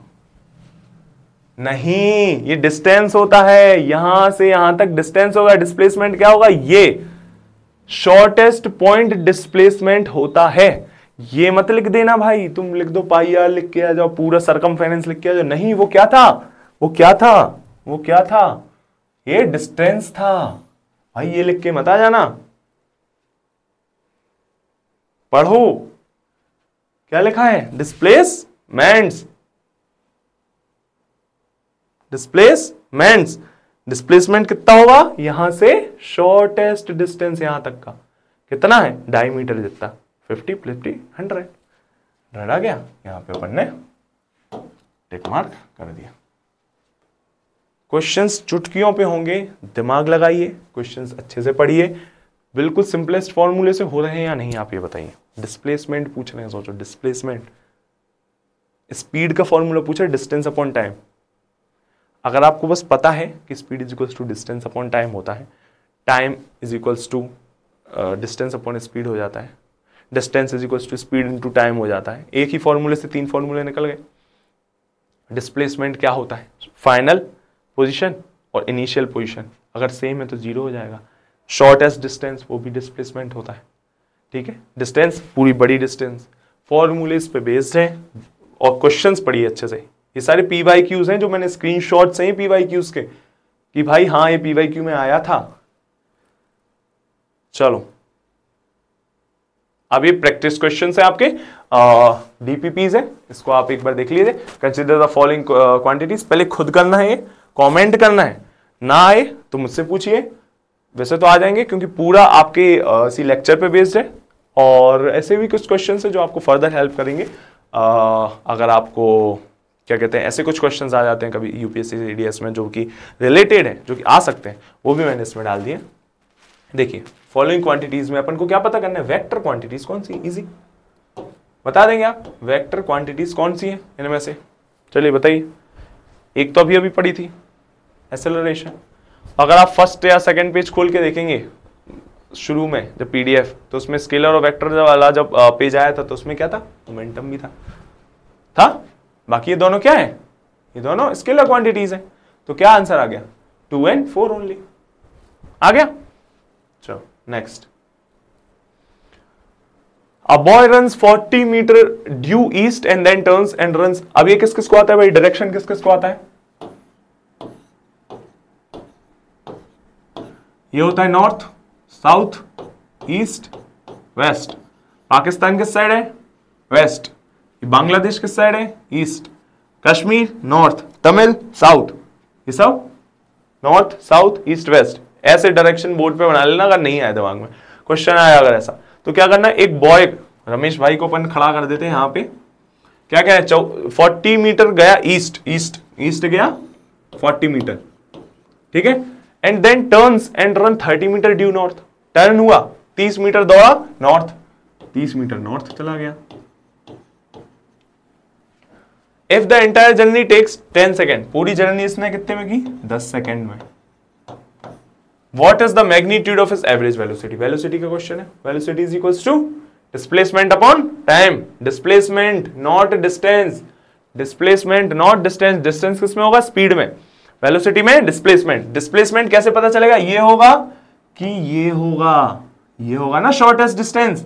नहीं, ये डिस्टेंस होता है, यहां से यहां तक डिस्टेंस होगा। डिस्प्लेसमेंट क्या होगा? ये शॉर्टेस्ट पॉइंट डिस्प्लेसमेंट होता है। ये मत लिख देना भाई, तुम लिख दो पाई आर लिख के आ जाओ, पूरा सरकमफेरेंस लिख के आ जाओ। नहीं, वो क्या था? वो क्या था? वो क्या था? ये डिस्टेंस था भाई। ये लिख के मत आ जाना, पढ़ो क्या लिखा है। Displacements, displacements. डिस्प्लेसमेंट कितना होगा? यहां से शॉर्टेस्ट डिस्टेंस यहां तक का कितना है? डायमीटर जितना। 50 50 100 रह गया। यहां पे अपन ने टिक मार्क कर दिया। क्वेश्चंस चुटकियों पे होंगे, दिमाग लगाइए, क्वेश्चंस अच्छे से पढ़िए। बिल्कुल सिंपलेस्ट फॉर्मूले से हो रहे हैं या नहीं आप ये बताइए। डिस्प्लेसमेंट पूछ रहे हैं, सोचो डिस्प्लेसमेंट। स्पीड का फॉर्मूला पूछा, डिस्टेंस अपॉन टाइम। अगर आपको बस पता है कि speed is equals to distance upon time होता है, time is equals to distance upon speed हो जाता है, distance is equals to speed into time हो जाता है। एक ही फॉर्मूले से 3 फॉर्मूले निकल गए। डिस्प्लेसमेंट क्या होता है? फाइनल पोजीशन और इनिशियल पोजीशन अगर सेम है तो 0 हो जाएगा। शॉर्टेस्ट डिस्टेंस वो भी डिस्प्लेसमेंट होता है। ठीक है, डिस्टेंस पूरी बड़ी डिस्टेंस। फॉर्मूले इस पे बेस्ड है और क्वेश्चंस पढ़िए अच्छे से। ये सारे PYQs हैं जो मैंने स्क्रीनशॉट से ही PYQs के कि भाई हाँ ये PYQ में आया था। चलो अब ये प्रैक्टिस क्वेश्चंस है आपके, DPPs है, इसको आप एक बार देख लीजिए। Consider the following quantities. पहले खुद करना है, ये कमेंट करना है, ना आए तो मुझसे पूछिए। वैसे तो आ जाएंगे क्योंकि पूरा आपके इसी लेक्चर पे बेस्ड है। और ऐसे भी कुछ क्वेश्चन है जो आपको फर्दर हेल्प करेंगे। अगर आपको क्या कहते हैं ऐसे कुछ क्वेश्चंस आ जाते हैं कभी UPSC CDS में जो कि रिलेटेड है, जो कि आ सकते हैं, वो भी मैंने इसमें डाल दिए। देखिए फॉलोइंग क्वांटिटीज में अपन को क्या पता करना है? वेक्टर क्वांटिटीज कौन सी? इजी बता देंगे आप। वेक्टर क्वांटिटीज कौन सी है इनमें से? चलिए बताइए। एक तो अभी पढ़ी थी, एक्सेलरेशन। अगर आप फर्स्ट या सेकंड पेज खोल के देखेंगे शुरू में जब PDF, तो उसमें स्केलर और वेक्टर वाला जब पेज आया था तो उसमें क्या था? मोमेंटम भी था। बाकी ये दोनों क्या है? ये दोनों स्केलर क्वांटिटीज हैं। तो क्या आंसर आ गया? 2 and 4 ओनली आ गया। चलो next. A boy runs 40 metre due east and then turns and runs. अब ये किस किस को आता है भाई? डायरेक्शन किस किस को आता है? ये होता है north, south, east, west. Pakistan किस साइड है? वेस्ट। बांग्लादेश किस साइड है? East. Kashmir north, Tamil south. ये सब नॉर्थ, साउथ, ईस्ट, वेस्ट। ऐसे डायरेक्शन बोर्ड पे बना लेना अगर नहीं आया दिमाग में, क्वेश्चन आया अगर ऐसा तो क्या करना है? एक बॉय रमेश भाई को अपन खड़ा कर देते हैं यहाँ पे। क्या क्या है? 40 मीटर गया ईस्ट, ईस्ट गया 40 मीटर, ठीक है। And then turns and run 30 metre due north. Turn हुआ, 30 मीटर दौड़ा नॉर्थ, 30 मीटर नॉर्थ चला गया। If the entire journey takes 10 second, पूरी जर्नी इसने कितने में की? 10 सेकेंड में। What is the magnitude of his average velocity? Velocity का क्वेश्चन है। Velocity is equals to displacement upon time. Displacement not distance. Displacement not distance. Distance किसमें होगा? स्पीड में। Velocity में displacement. Displacement कैसे पता चलेगा? ये होगा कि ये होगा ना shortest distance।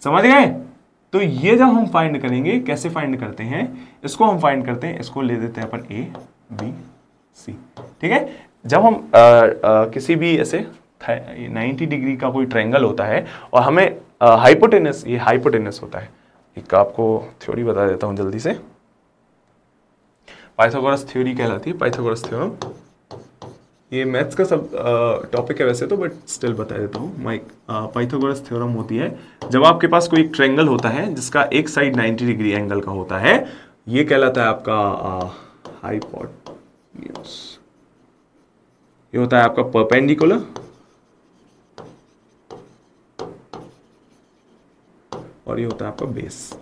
समझ गए? तो ये जब हम फाइंड करेंगे, कैसे फाइंड करते हैं इसको? हम फाइंड करते हैं, इसको ले देते हैं अपन A, B, C, ठीक है। जब हम किसी भी ऐसे 90 डिग्री का कोई ट्रायंगल होता है और हमें हाइपोटेनस, ये हाइपोटेनस होता है। एक आपको थ्योरी बता देता हूं जल्दी से, पाइथागोरस थ्योरी कहलाती है, पाइथागोरस थ्योरम। ये मैथ्स का सब टॉपिक है वैसे तो, बट स्टिल बता देता हूँ। पाइथागोरस थ्योरम होती है जब आपके पास कोई ट्रायंगल होता है जिसका एक साइड 90 डिग्री एंगल का होता है, ये कहलाता है आपका हाइपोटेन्यूज। ये होता है आपका परपेंडिकुलर, और ये होता है आपका बेस।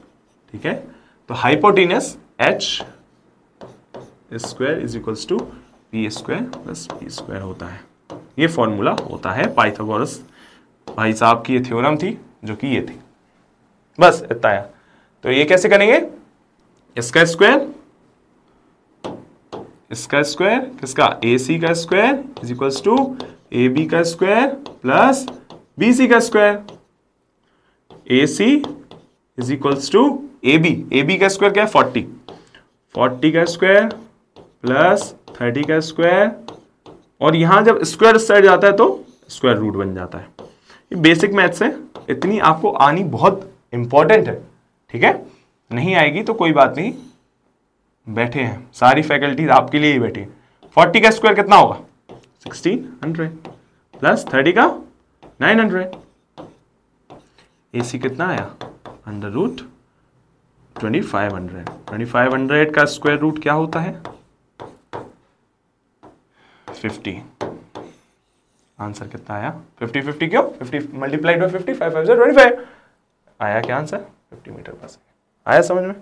ठीक है, तो hypotenuse h square is equals to P square plus P square होता है। ये फॉर्मूला होता है पाइथागोरस भाई साहब की ये थ्योरम थी जो कि ये थी। बस इतना है। तो ये कैसे करेंगे, इसका स्क्वायर किसका, AC का square is equals to AB का स्क्वायर प्लस BC का square. AC is equals to AB का स्क्वायर क्या है 40 का स्क्वायर प्लस 30 का स्क्वायर, और यहां जब स्क्वायर साइड जाता है तो स्क्वायर रूट बन जाता है। ये बेसिक मैथ्स है, इतनी आपको आनी बहुत इंपॉर्टेंट है। ठीक है, नहीं आएगी तो कोई बात नहीं, बैठे हैं सारी फैकल्टीज आपके लिए ही बैठी है। 40 का स्क्वायर कितना होगा 1600 प्लस 30 का 900। AC कितना आया अंडर रूट 2500 का स्क्वायर रूट क्या होता है 50। आंसर कितना आया 50 क्यों 50 मल्टीप्लाइड बाय 50 5 5 25 आया क्या आंसर 50 मीटर पर सेकंड। आया समझ में,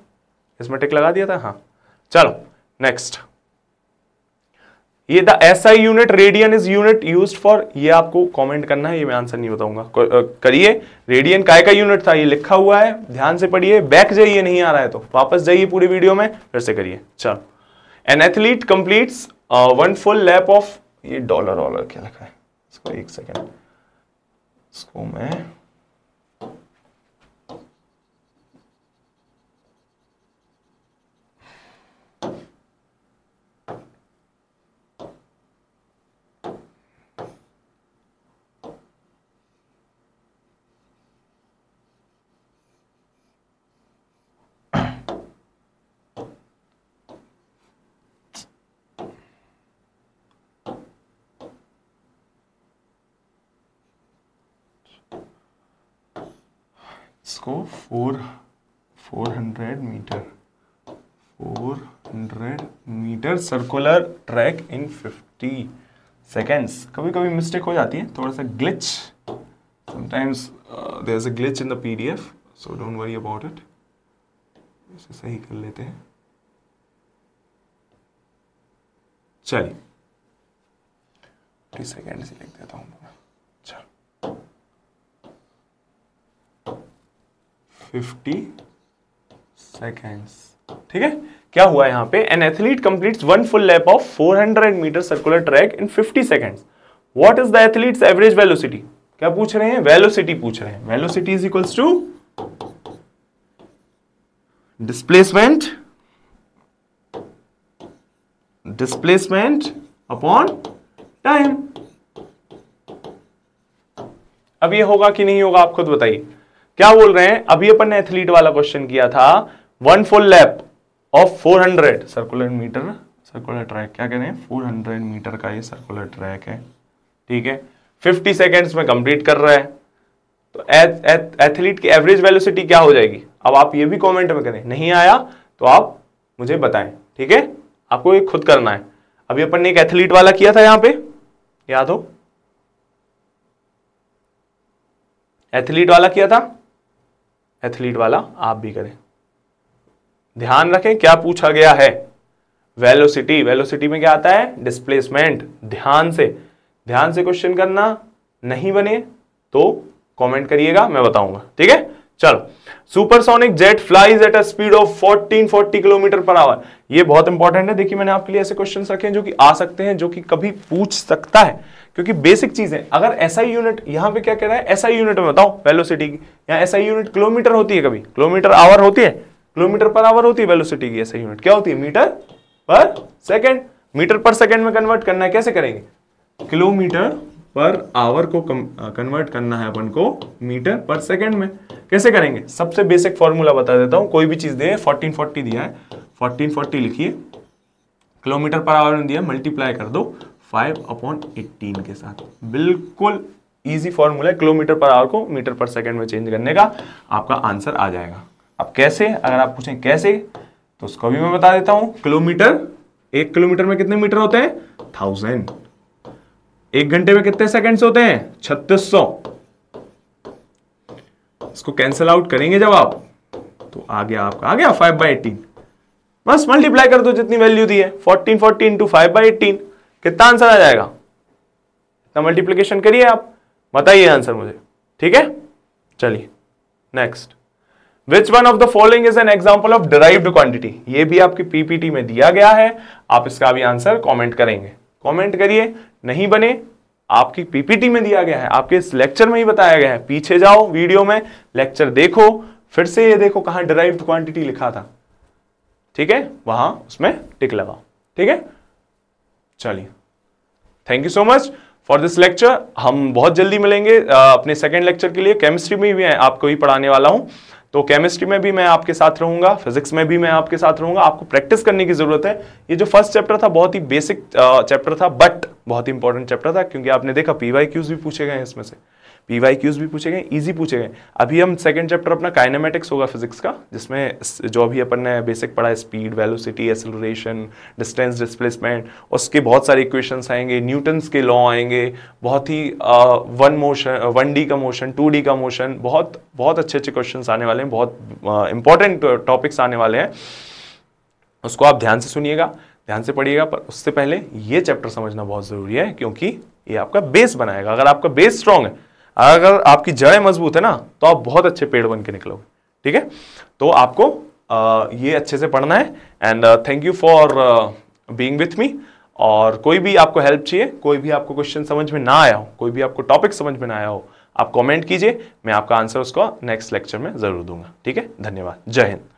इसमें टिक लगा दिया था। हाँ चलो नेक्स्ट, ये the SI unit radian is unit used for, ये आपको कमेंट करना है, ये मैं आंसर नहीं बताऊंगा, करिए। रेडियन काय का यूनिट था ये लिखा हुआ है, ध्यान से पढ़िए, बैक जाइए नहीं आ रहा है तो वापस जाइए पूरी वीडियो में फिर से करिए। चलो, N athlete completes 1 full lap of, ये डॉलर क्या लिखा है इसको, एक सेकेंड इसको मैं इसको 400 metre circular track in 50 seconds. कभी कभी मिस्टेक हो जाती है, थोड़ा सा glitch, sometimes there is a glitch in the PDF, so don't worry about it. इसे सही कर लेते हैं। चलिए 30 सेकेंड से लिख देता हूँ। अच्छा 50 सेकेंड्स, ठीक है। क्या हुआ यहां पे, an athlete completes 1 full lap of 400 metre circular track in 50 seconds. What is the athlete's average velocity. क्या पूछ रहे हैं, वेलोसिटी पूछ रहे हैं। Velocity is equals to displacement upon time. अब ये होगा कि नहीं होगा आप खुद बताइए। क्या बोल रहे हैं, अभी अपन ने एथलीट वाला क्वेश्चन किया था, 1 full lap of 400 circular track, क्या कह रहे हैं 400 मीटर का ये सर्कुलर ट्रैक है, ठीक है, 50 सेकेंड्स में कंप्लीट कर रहा है। तो एथलीट की एवरेज वेलोसिटी क्या हो जाएगी। अब आप ये भी कमेंट में करें, नहीं आया तो आप मुझे बताएं, ठीक है, आपको ये खुद करना है। अभी अपन ने एक एथलीट वाला किया था, यहां पे याद हो, एथलीट वाला किया था, एथलीट वाला आप भी करें। ध्यान रखें क्या पूछा गया है, वेलोसिटी। वेलोसिटी में क्या आता है, डिस्प्लेसमेंट। ध्यान से क्वेश्चन करना, नहीं बने तो कमेंट करिएगा, मैं बताऊंगा, ठीक है। चलो, supersonic jet flies at a speed of 1440 kilometre per hour. ये बहुत इंपॉर्टेंट है। देखिए मैंने आपके लिए ऐसे क्वेश्चंस रखे हैं जो कि आ सकते हैं, जो कि कभी पूछ सकता है, क्योंकि बेसिक चीज है। अगर एसआई यूनिट यहां पे क्या कह रहा है, एसआई यूनिट में बताओ वेलोसिटी की, या एसआई यूनिट किलोमीटर होती है, कभी किलोमीटर आवर होती है, किलोमीटर पर आवर होती है। वेलोसिटी की एसआई यूनिट क्या होती है, मीटर पर सेकेंड। मीटर पर सेकेंड में कन्वर्ट करना है, कैसे करेंगे, किलोमीटर पर आवर को कन्वर्ट करना है अपन को मीटर पर सेकेंड में। कैसे करेंगे, सबसे बेसिक फॉर्मूला बता देता हूं। कोई भी चीज दे, 1440 दिया है, 1440 लिखिए, किलोमीटर पर आवर में दिया, मल्टीप्लाई कर दो 5/18 के साथ। बिल्कुल इजी फॉर्मूला है, किलोमीटर पर आवर को मीटर पर सेकेंड में चेंज करने का, आपका आंसर आ जाएगा। अब कैसे, अगर आप पूछें कैसे, तो उसको भी मैं बता देता हूं। किलोमीटर, 1 किलोमीटर में कितने मीटर होते हैं, 1000। 1 घंटे में कितने सेकंड्स होते हैं? 3600। इसको कैंसिल आउट करेंगे जब आप, तो आ गया आपका, आ गया 5/18। बस मल्टीप्लाई कर दो जितनी वैल्यू दी है, 1440 इंटू 5/18, कितना आंसर आ जाएगा? इतना मल्टीप्लीकेशन करिए आप, बताइए आंसर मुझे, ठीक है। चलिए next, which one of the following is an example of derived quantity. ये भी आपकी पीपीटी में दिया गया है, आप इसका भी आंसर कमेंट करेंगे। कमेंट करिए, नहीं बने आपकी पीपीटी में दिया गया है, आपके इस लेक्चर में ही बताया गया है। पीछे जाओ वीडियो में, लेक्चर देखो, फिर से ये देखो कहां डिराइव्ड क्वांटिटी लिखा था, ठीक है, वहां उसमें टिक लगाओ, ठीक है। चलिए, thank you so much for this lecture. हम बहुत जल्दी मिलेंगे अपने सेकेंड लेक्चर के लिए। केमिस्ट्री में भी आपको ही पढ़ाने वाला हूं, तो केमिस्ट्री में भी मैं आपके साथ रहूंगा, फिजिक्स में भी मैं आपके साथ रहूंगा। आपको प्रैक्टिस करने की जरूरत है। ये जो फर्स्ट चैप्टर था बहुत ही बेसिक चैप्टर था, बट बहुत ही इंपॉर्टेंट चैप्टर था, क्योंकि आपने देखा PYQs भी पूछे गए हैं इसमें से, PYQs भी पूछे गए, इजी पूछे गए। अभी हम सेकंड चैप्टर अपना काइनेमेटिक्स होगा फिजिक्स का, जिसमें जो अभी अपन ने बेसिक पढ़ा है, speed, velocity, acceleration, distance, displacement, उसके बहुत सारे इक्वेशंस आएंगे, न्यूटन्स के लॉ आएंगे, बहुत ही 1D का मोशन, 2D का मोशन, बहुत बहुत अच्छे अच्छे क्वेश्चंस आने वाले हैं, बहुत इंपॉर्टेंट टॉपिक्स आने वाले हैं। उसको आप ध्यान से सुनिएगा, ध्यान से पढ़िएगा, पर उससे पहले ये चैप्टर समझना बहुत जरूरी है, क्योंकि ये आपका बेस बनाएगा। अगर आपका बेस स्ट्रांग है, अगर आपकी जड़ें मजबूत है ना, तो आप बहुत अच्छे पेड़ बन के निकलोगे, ठीक है। तो आपको ये अच्छे से पढ़ना है। And thank you for being with me. और कोई भी आपको हेल्प चाहिए, कोई भी आपको क्वेश्चन समझ में ना आया हो, कोई भी आपको टॉपिक समझ में ना आया हो, आप कमेंट कीजिए, मैं आपका आंसर उसको नेक्स्ट लेक्चर में जरूर दूंगा, ठीक है। धन्यवाद, जय हिंद।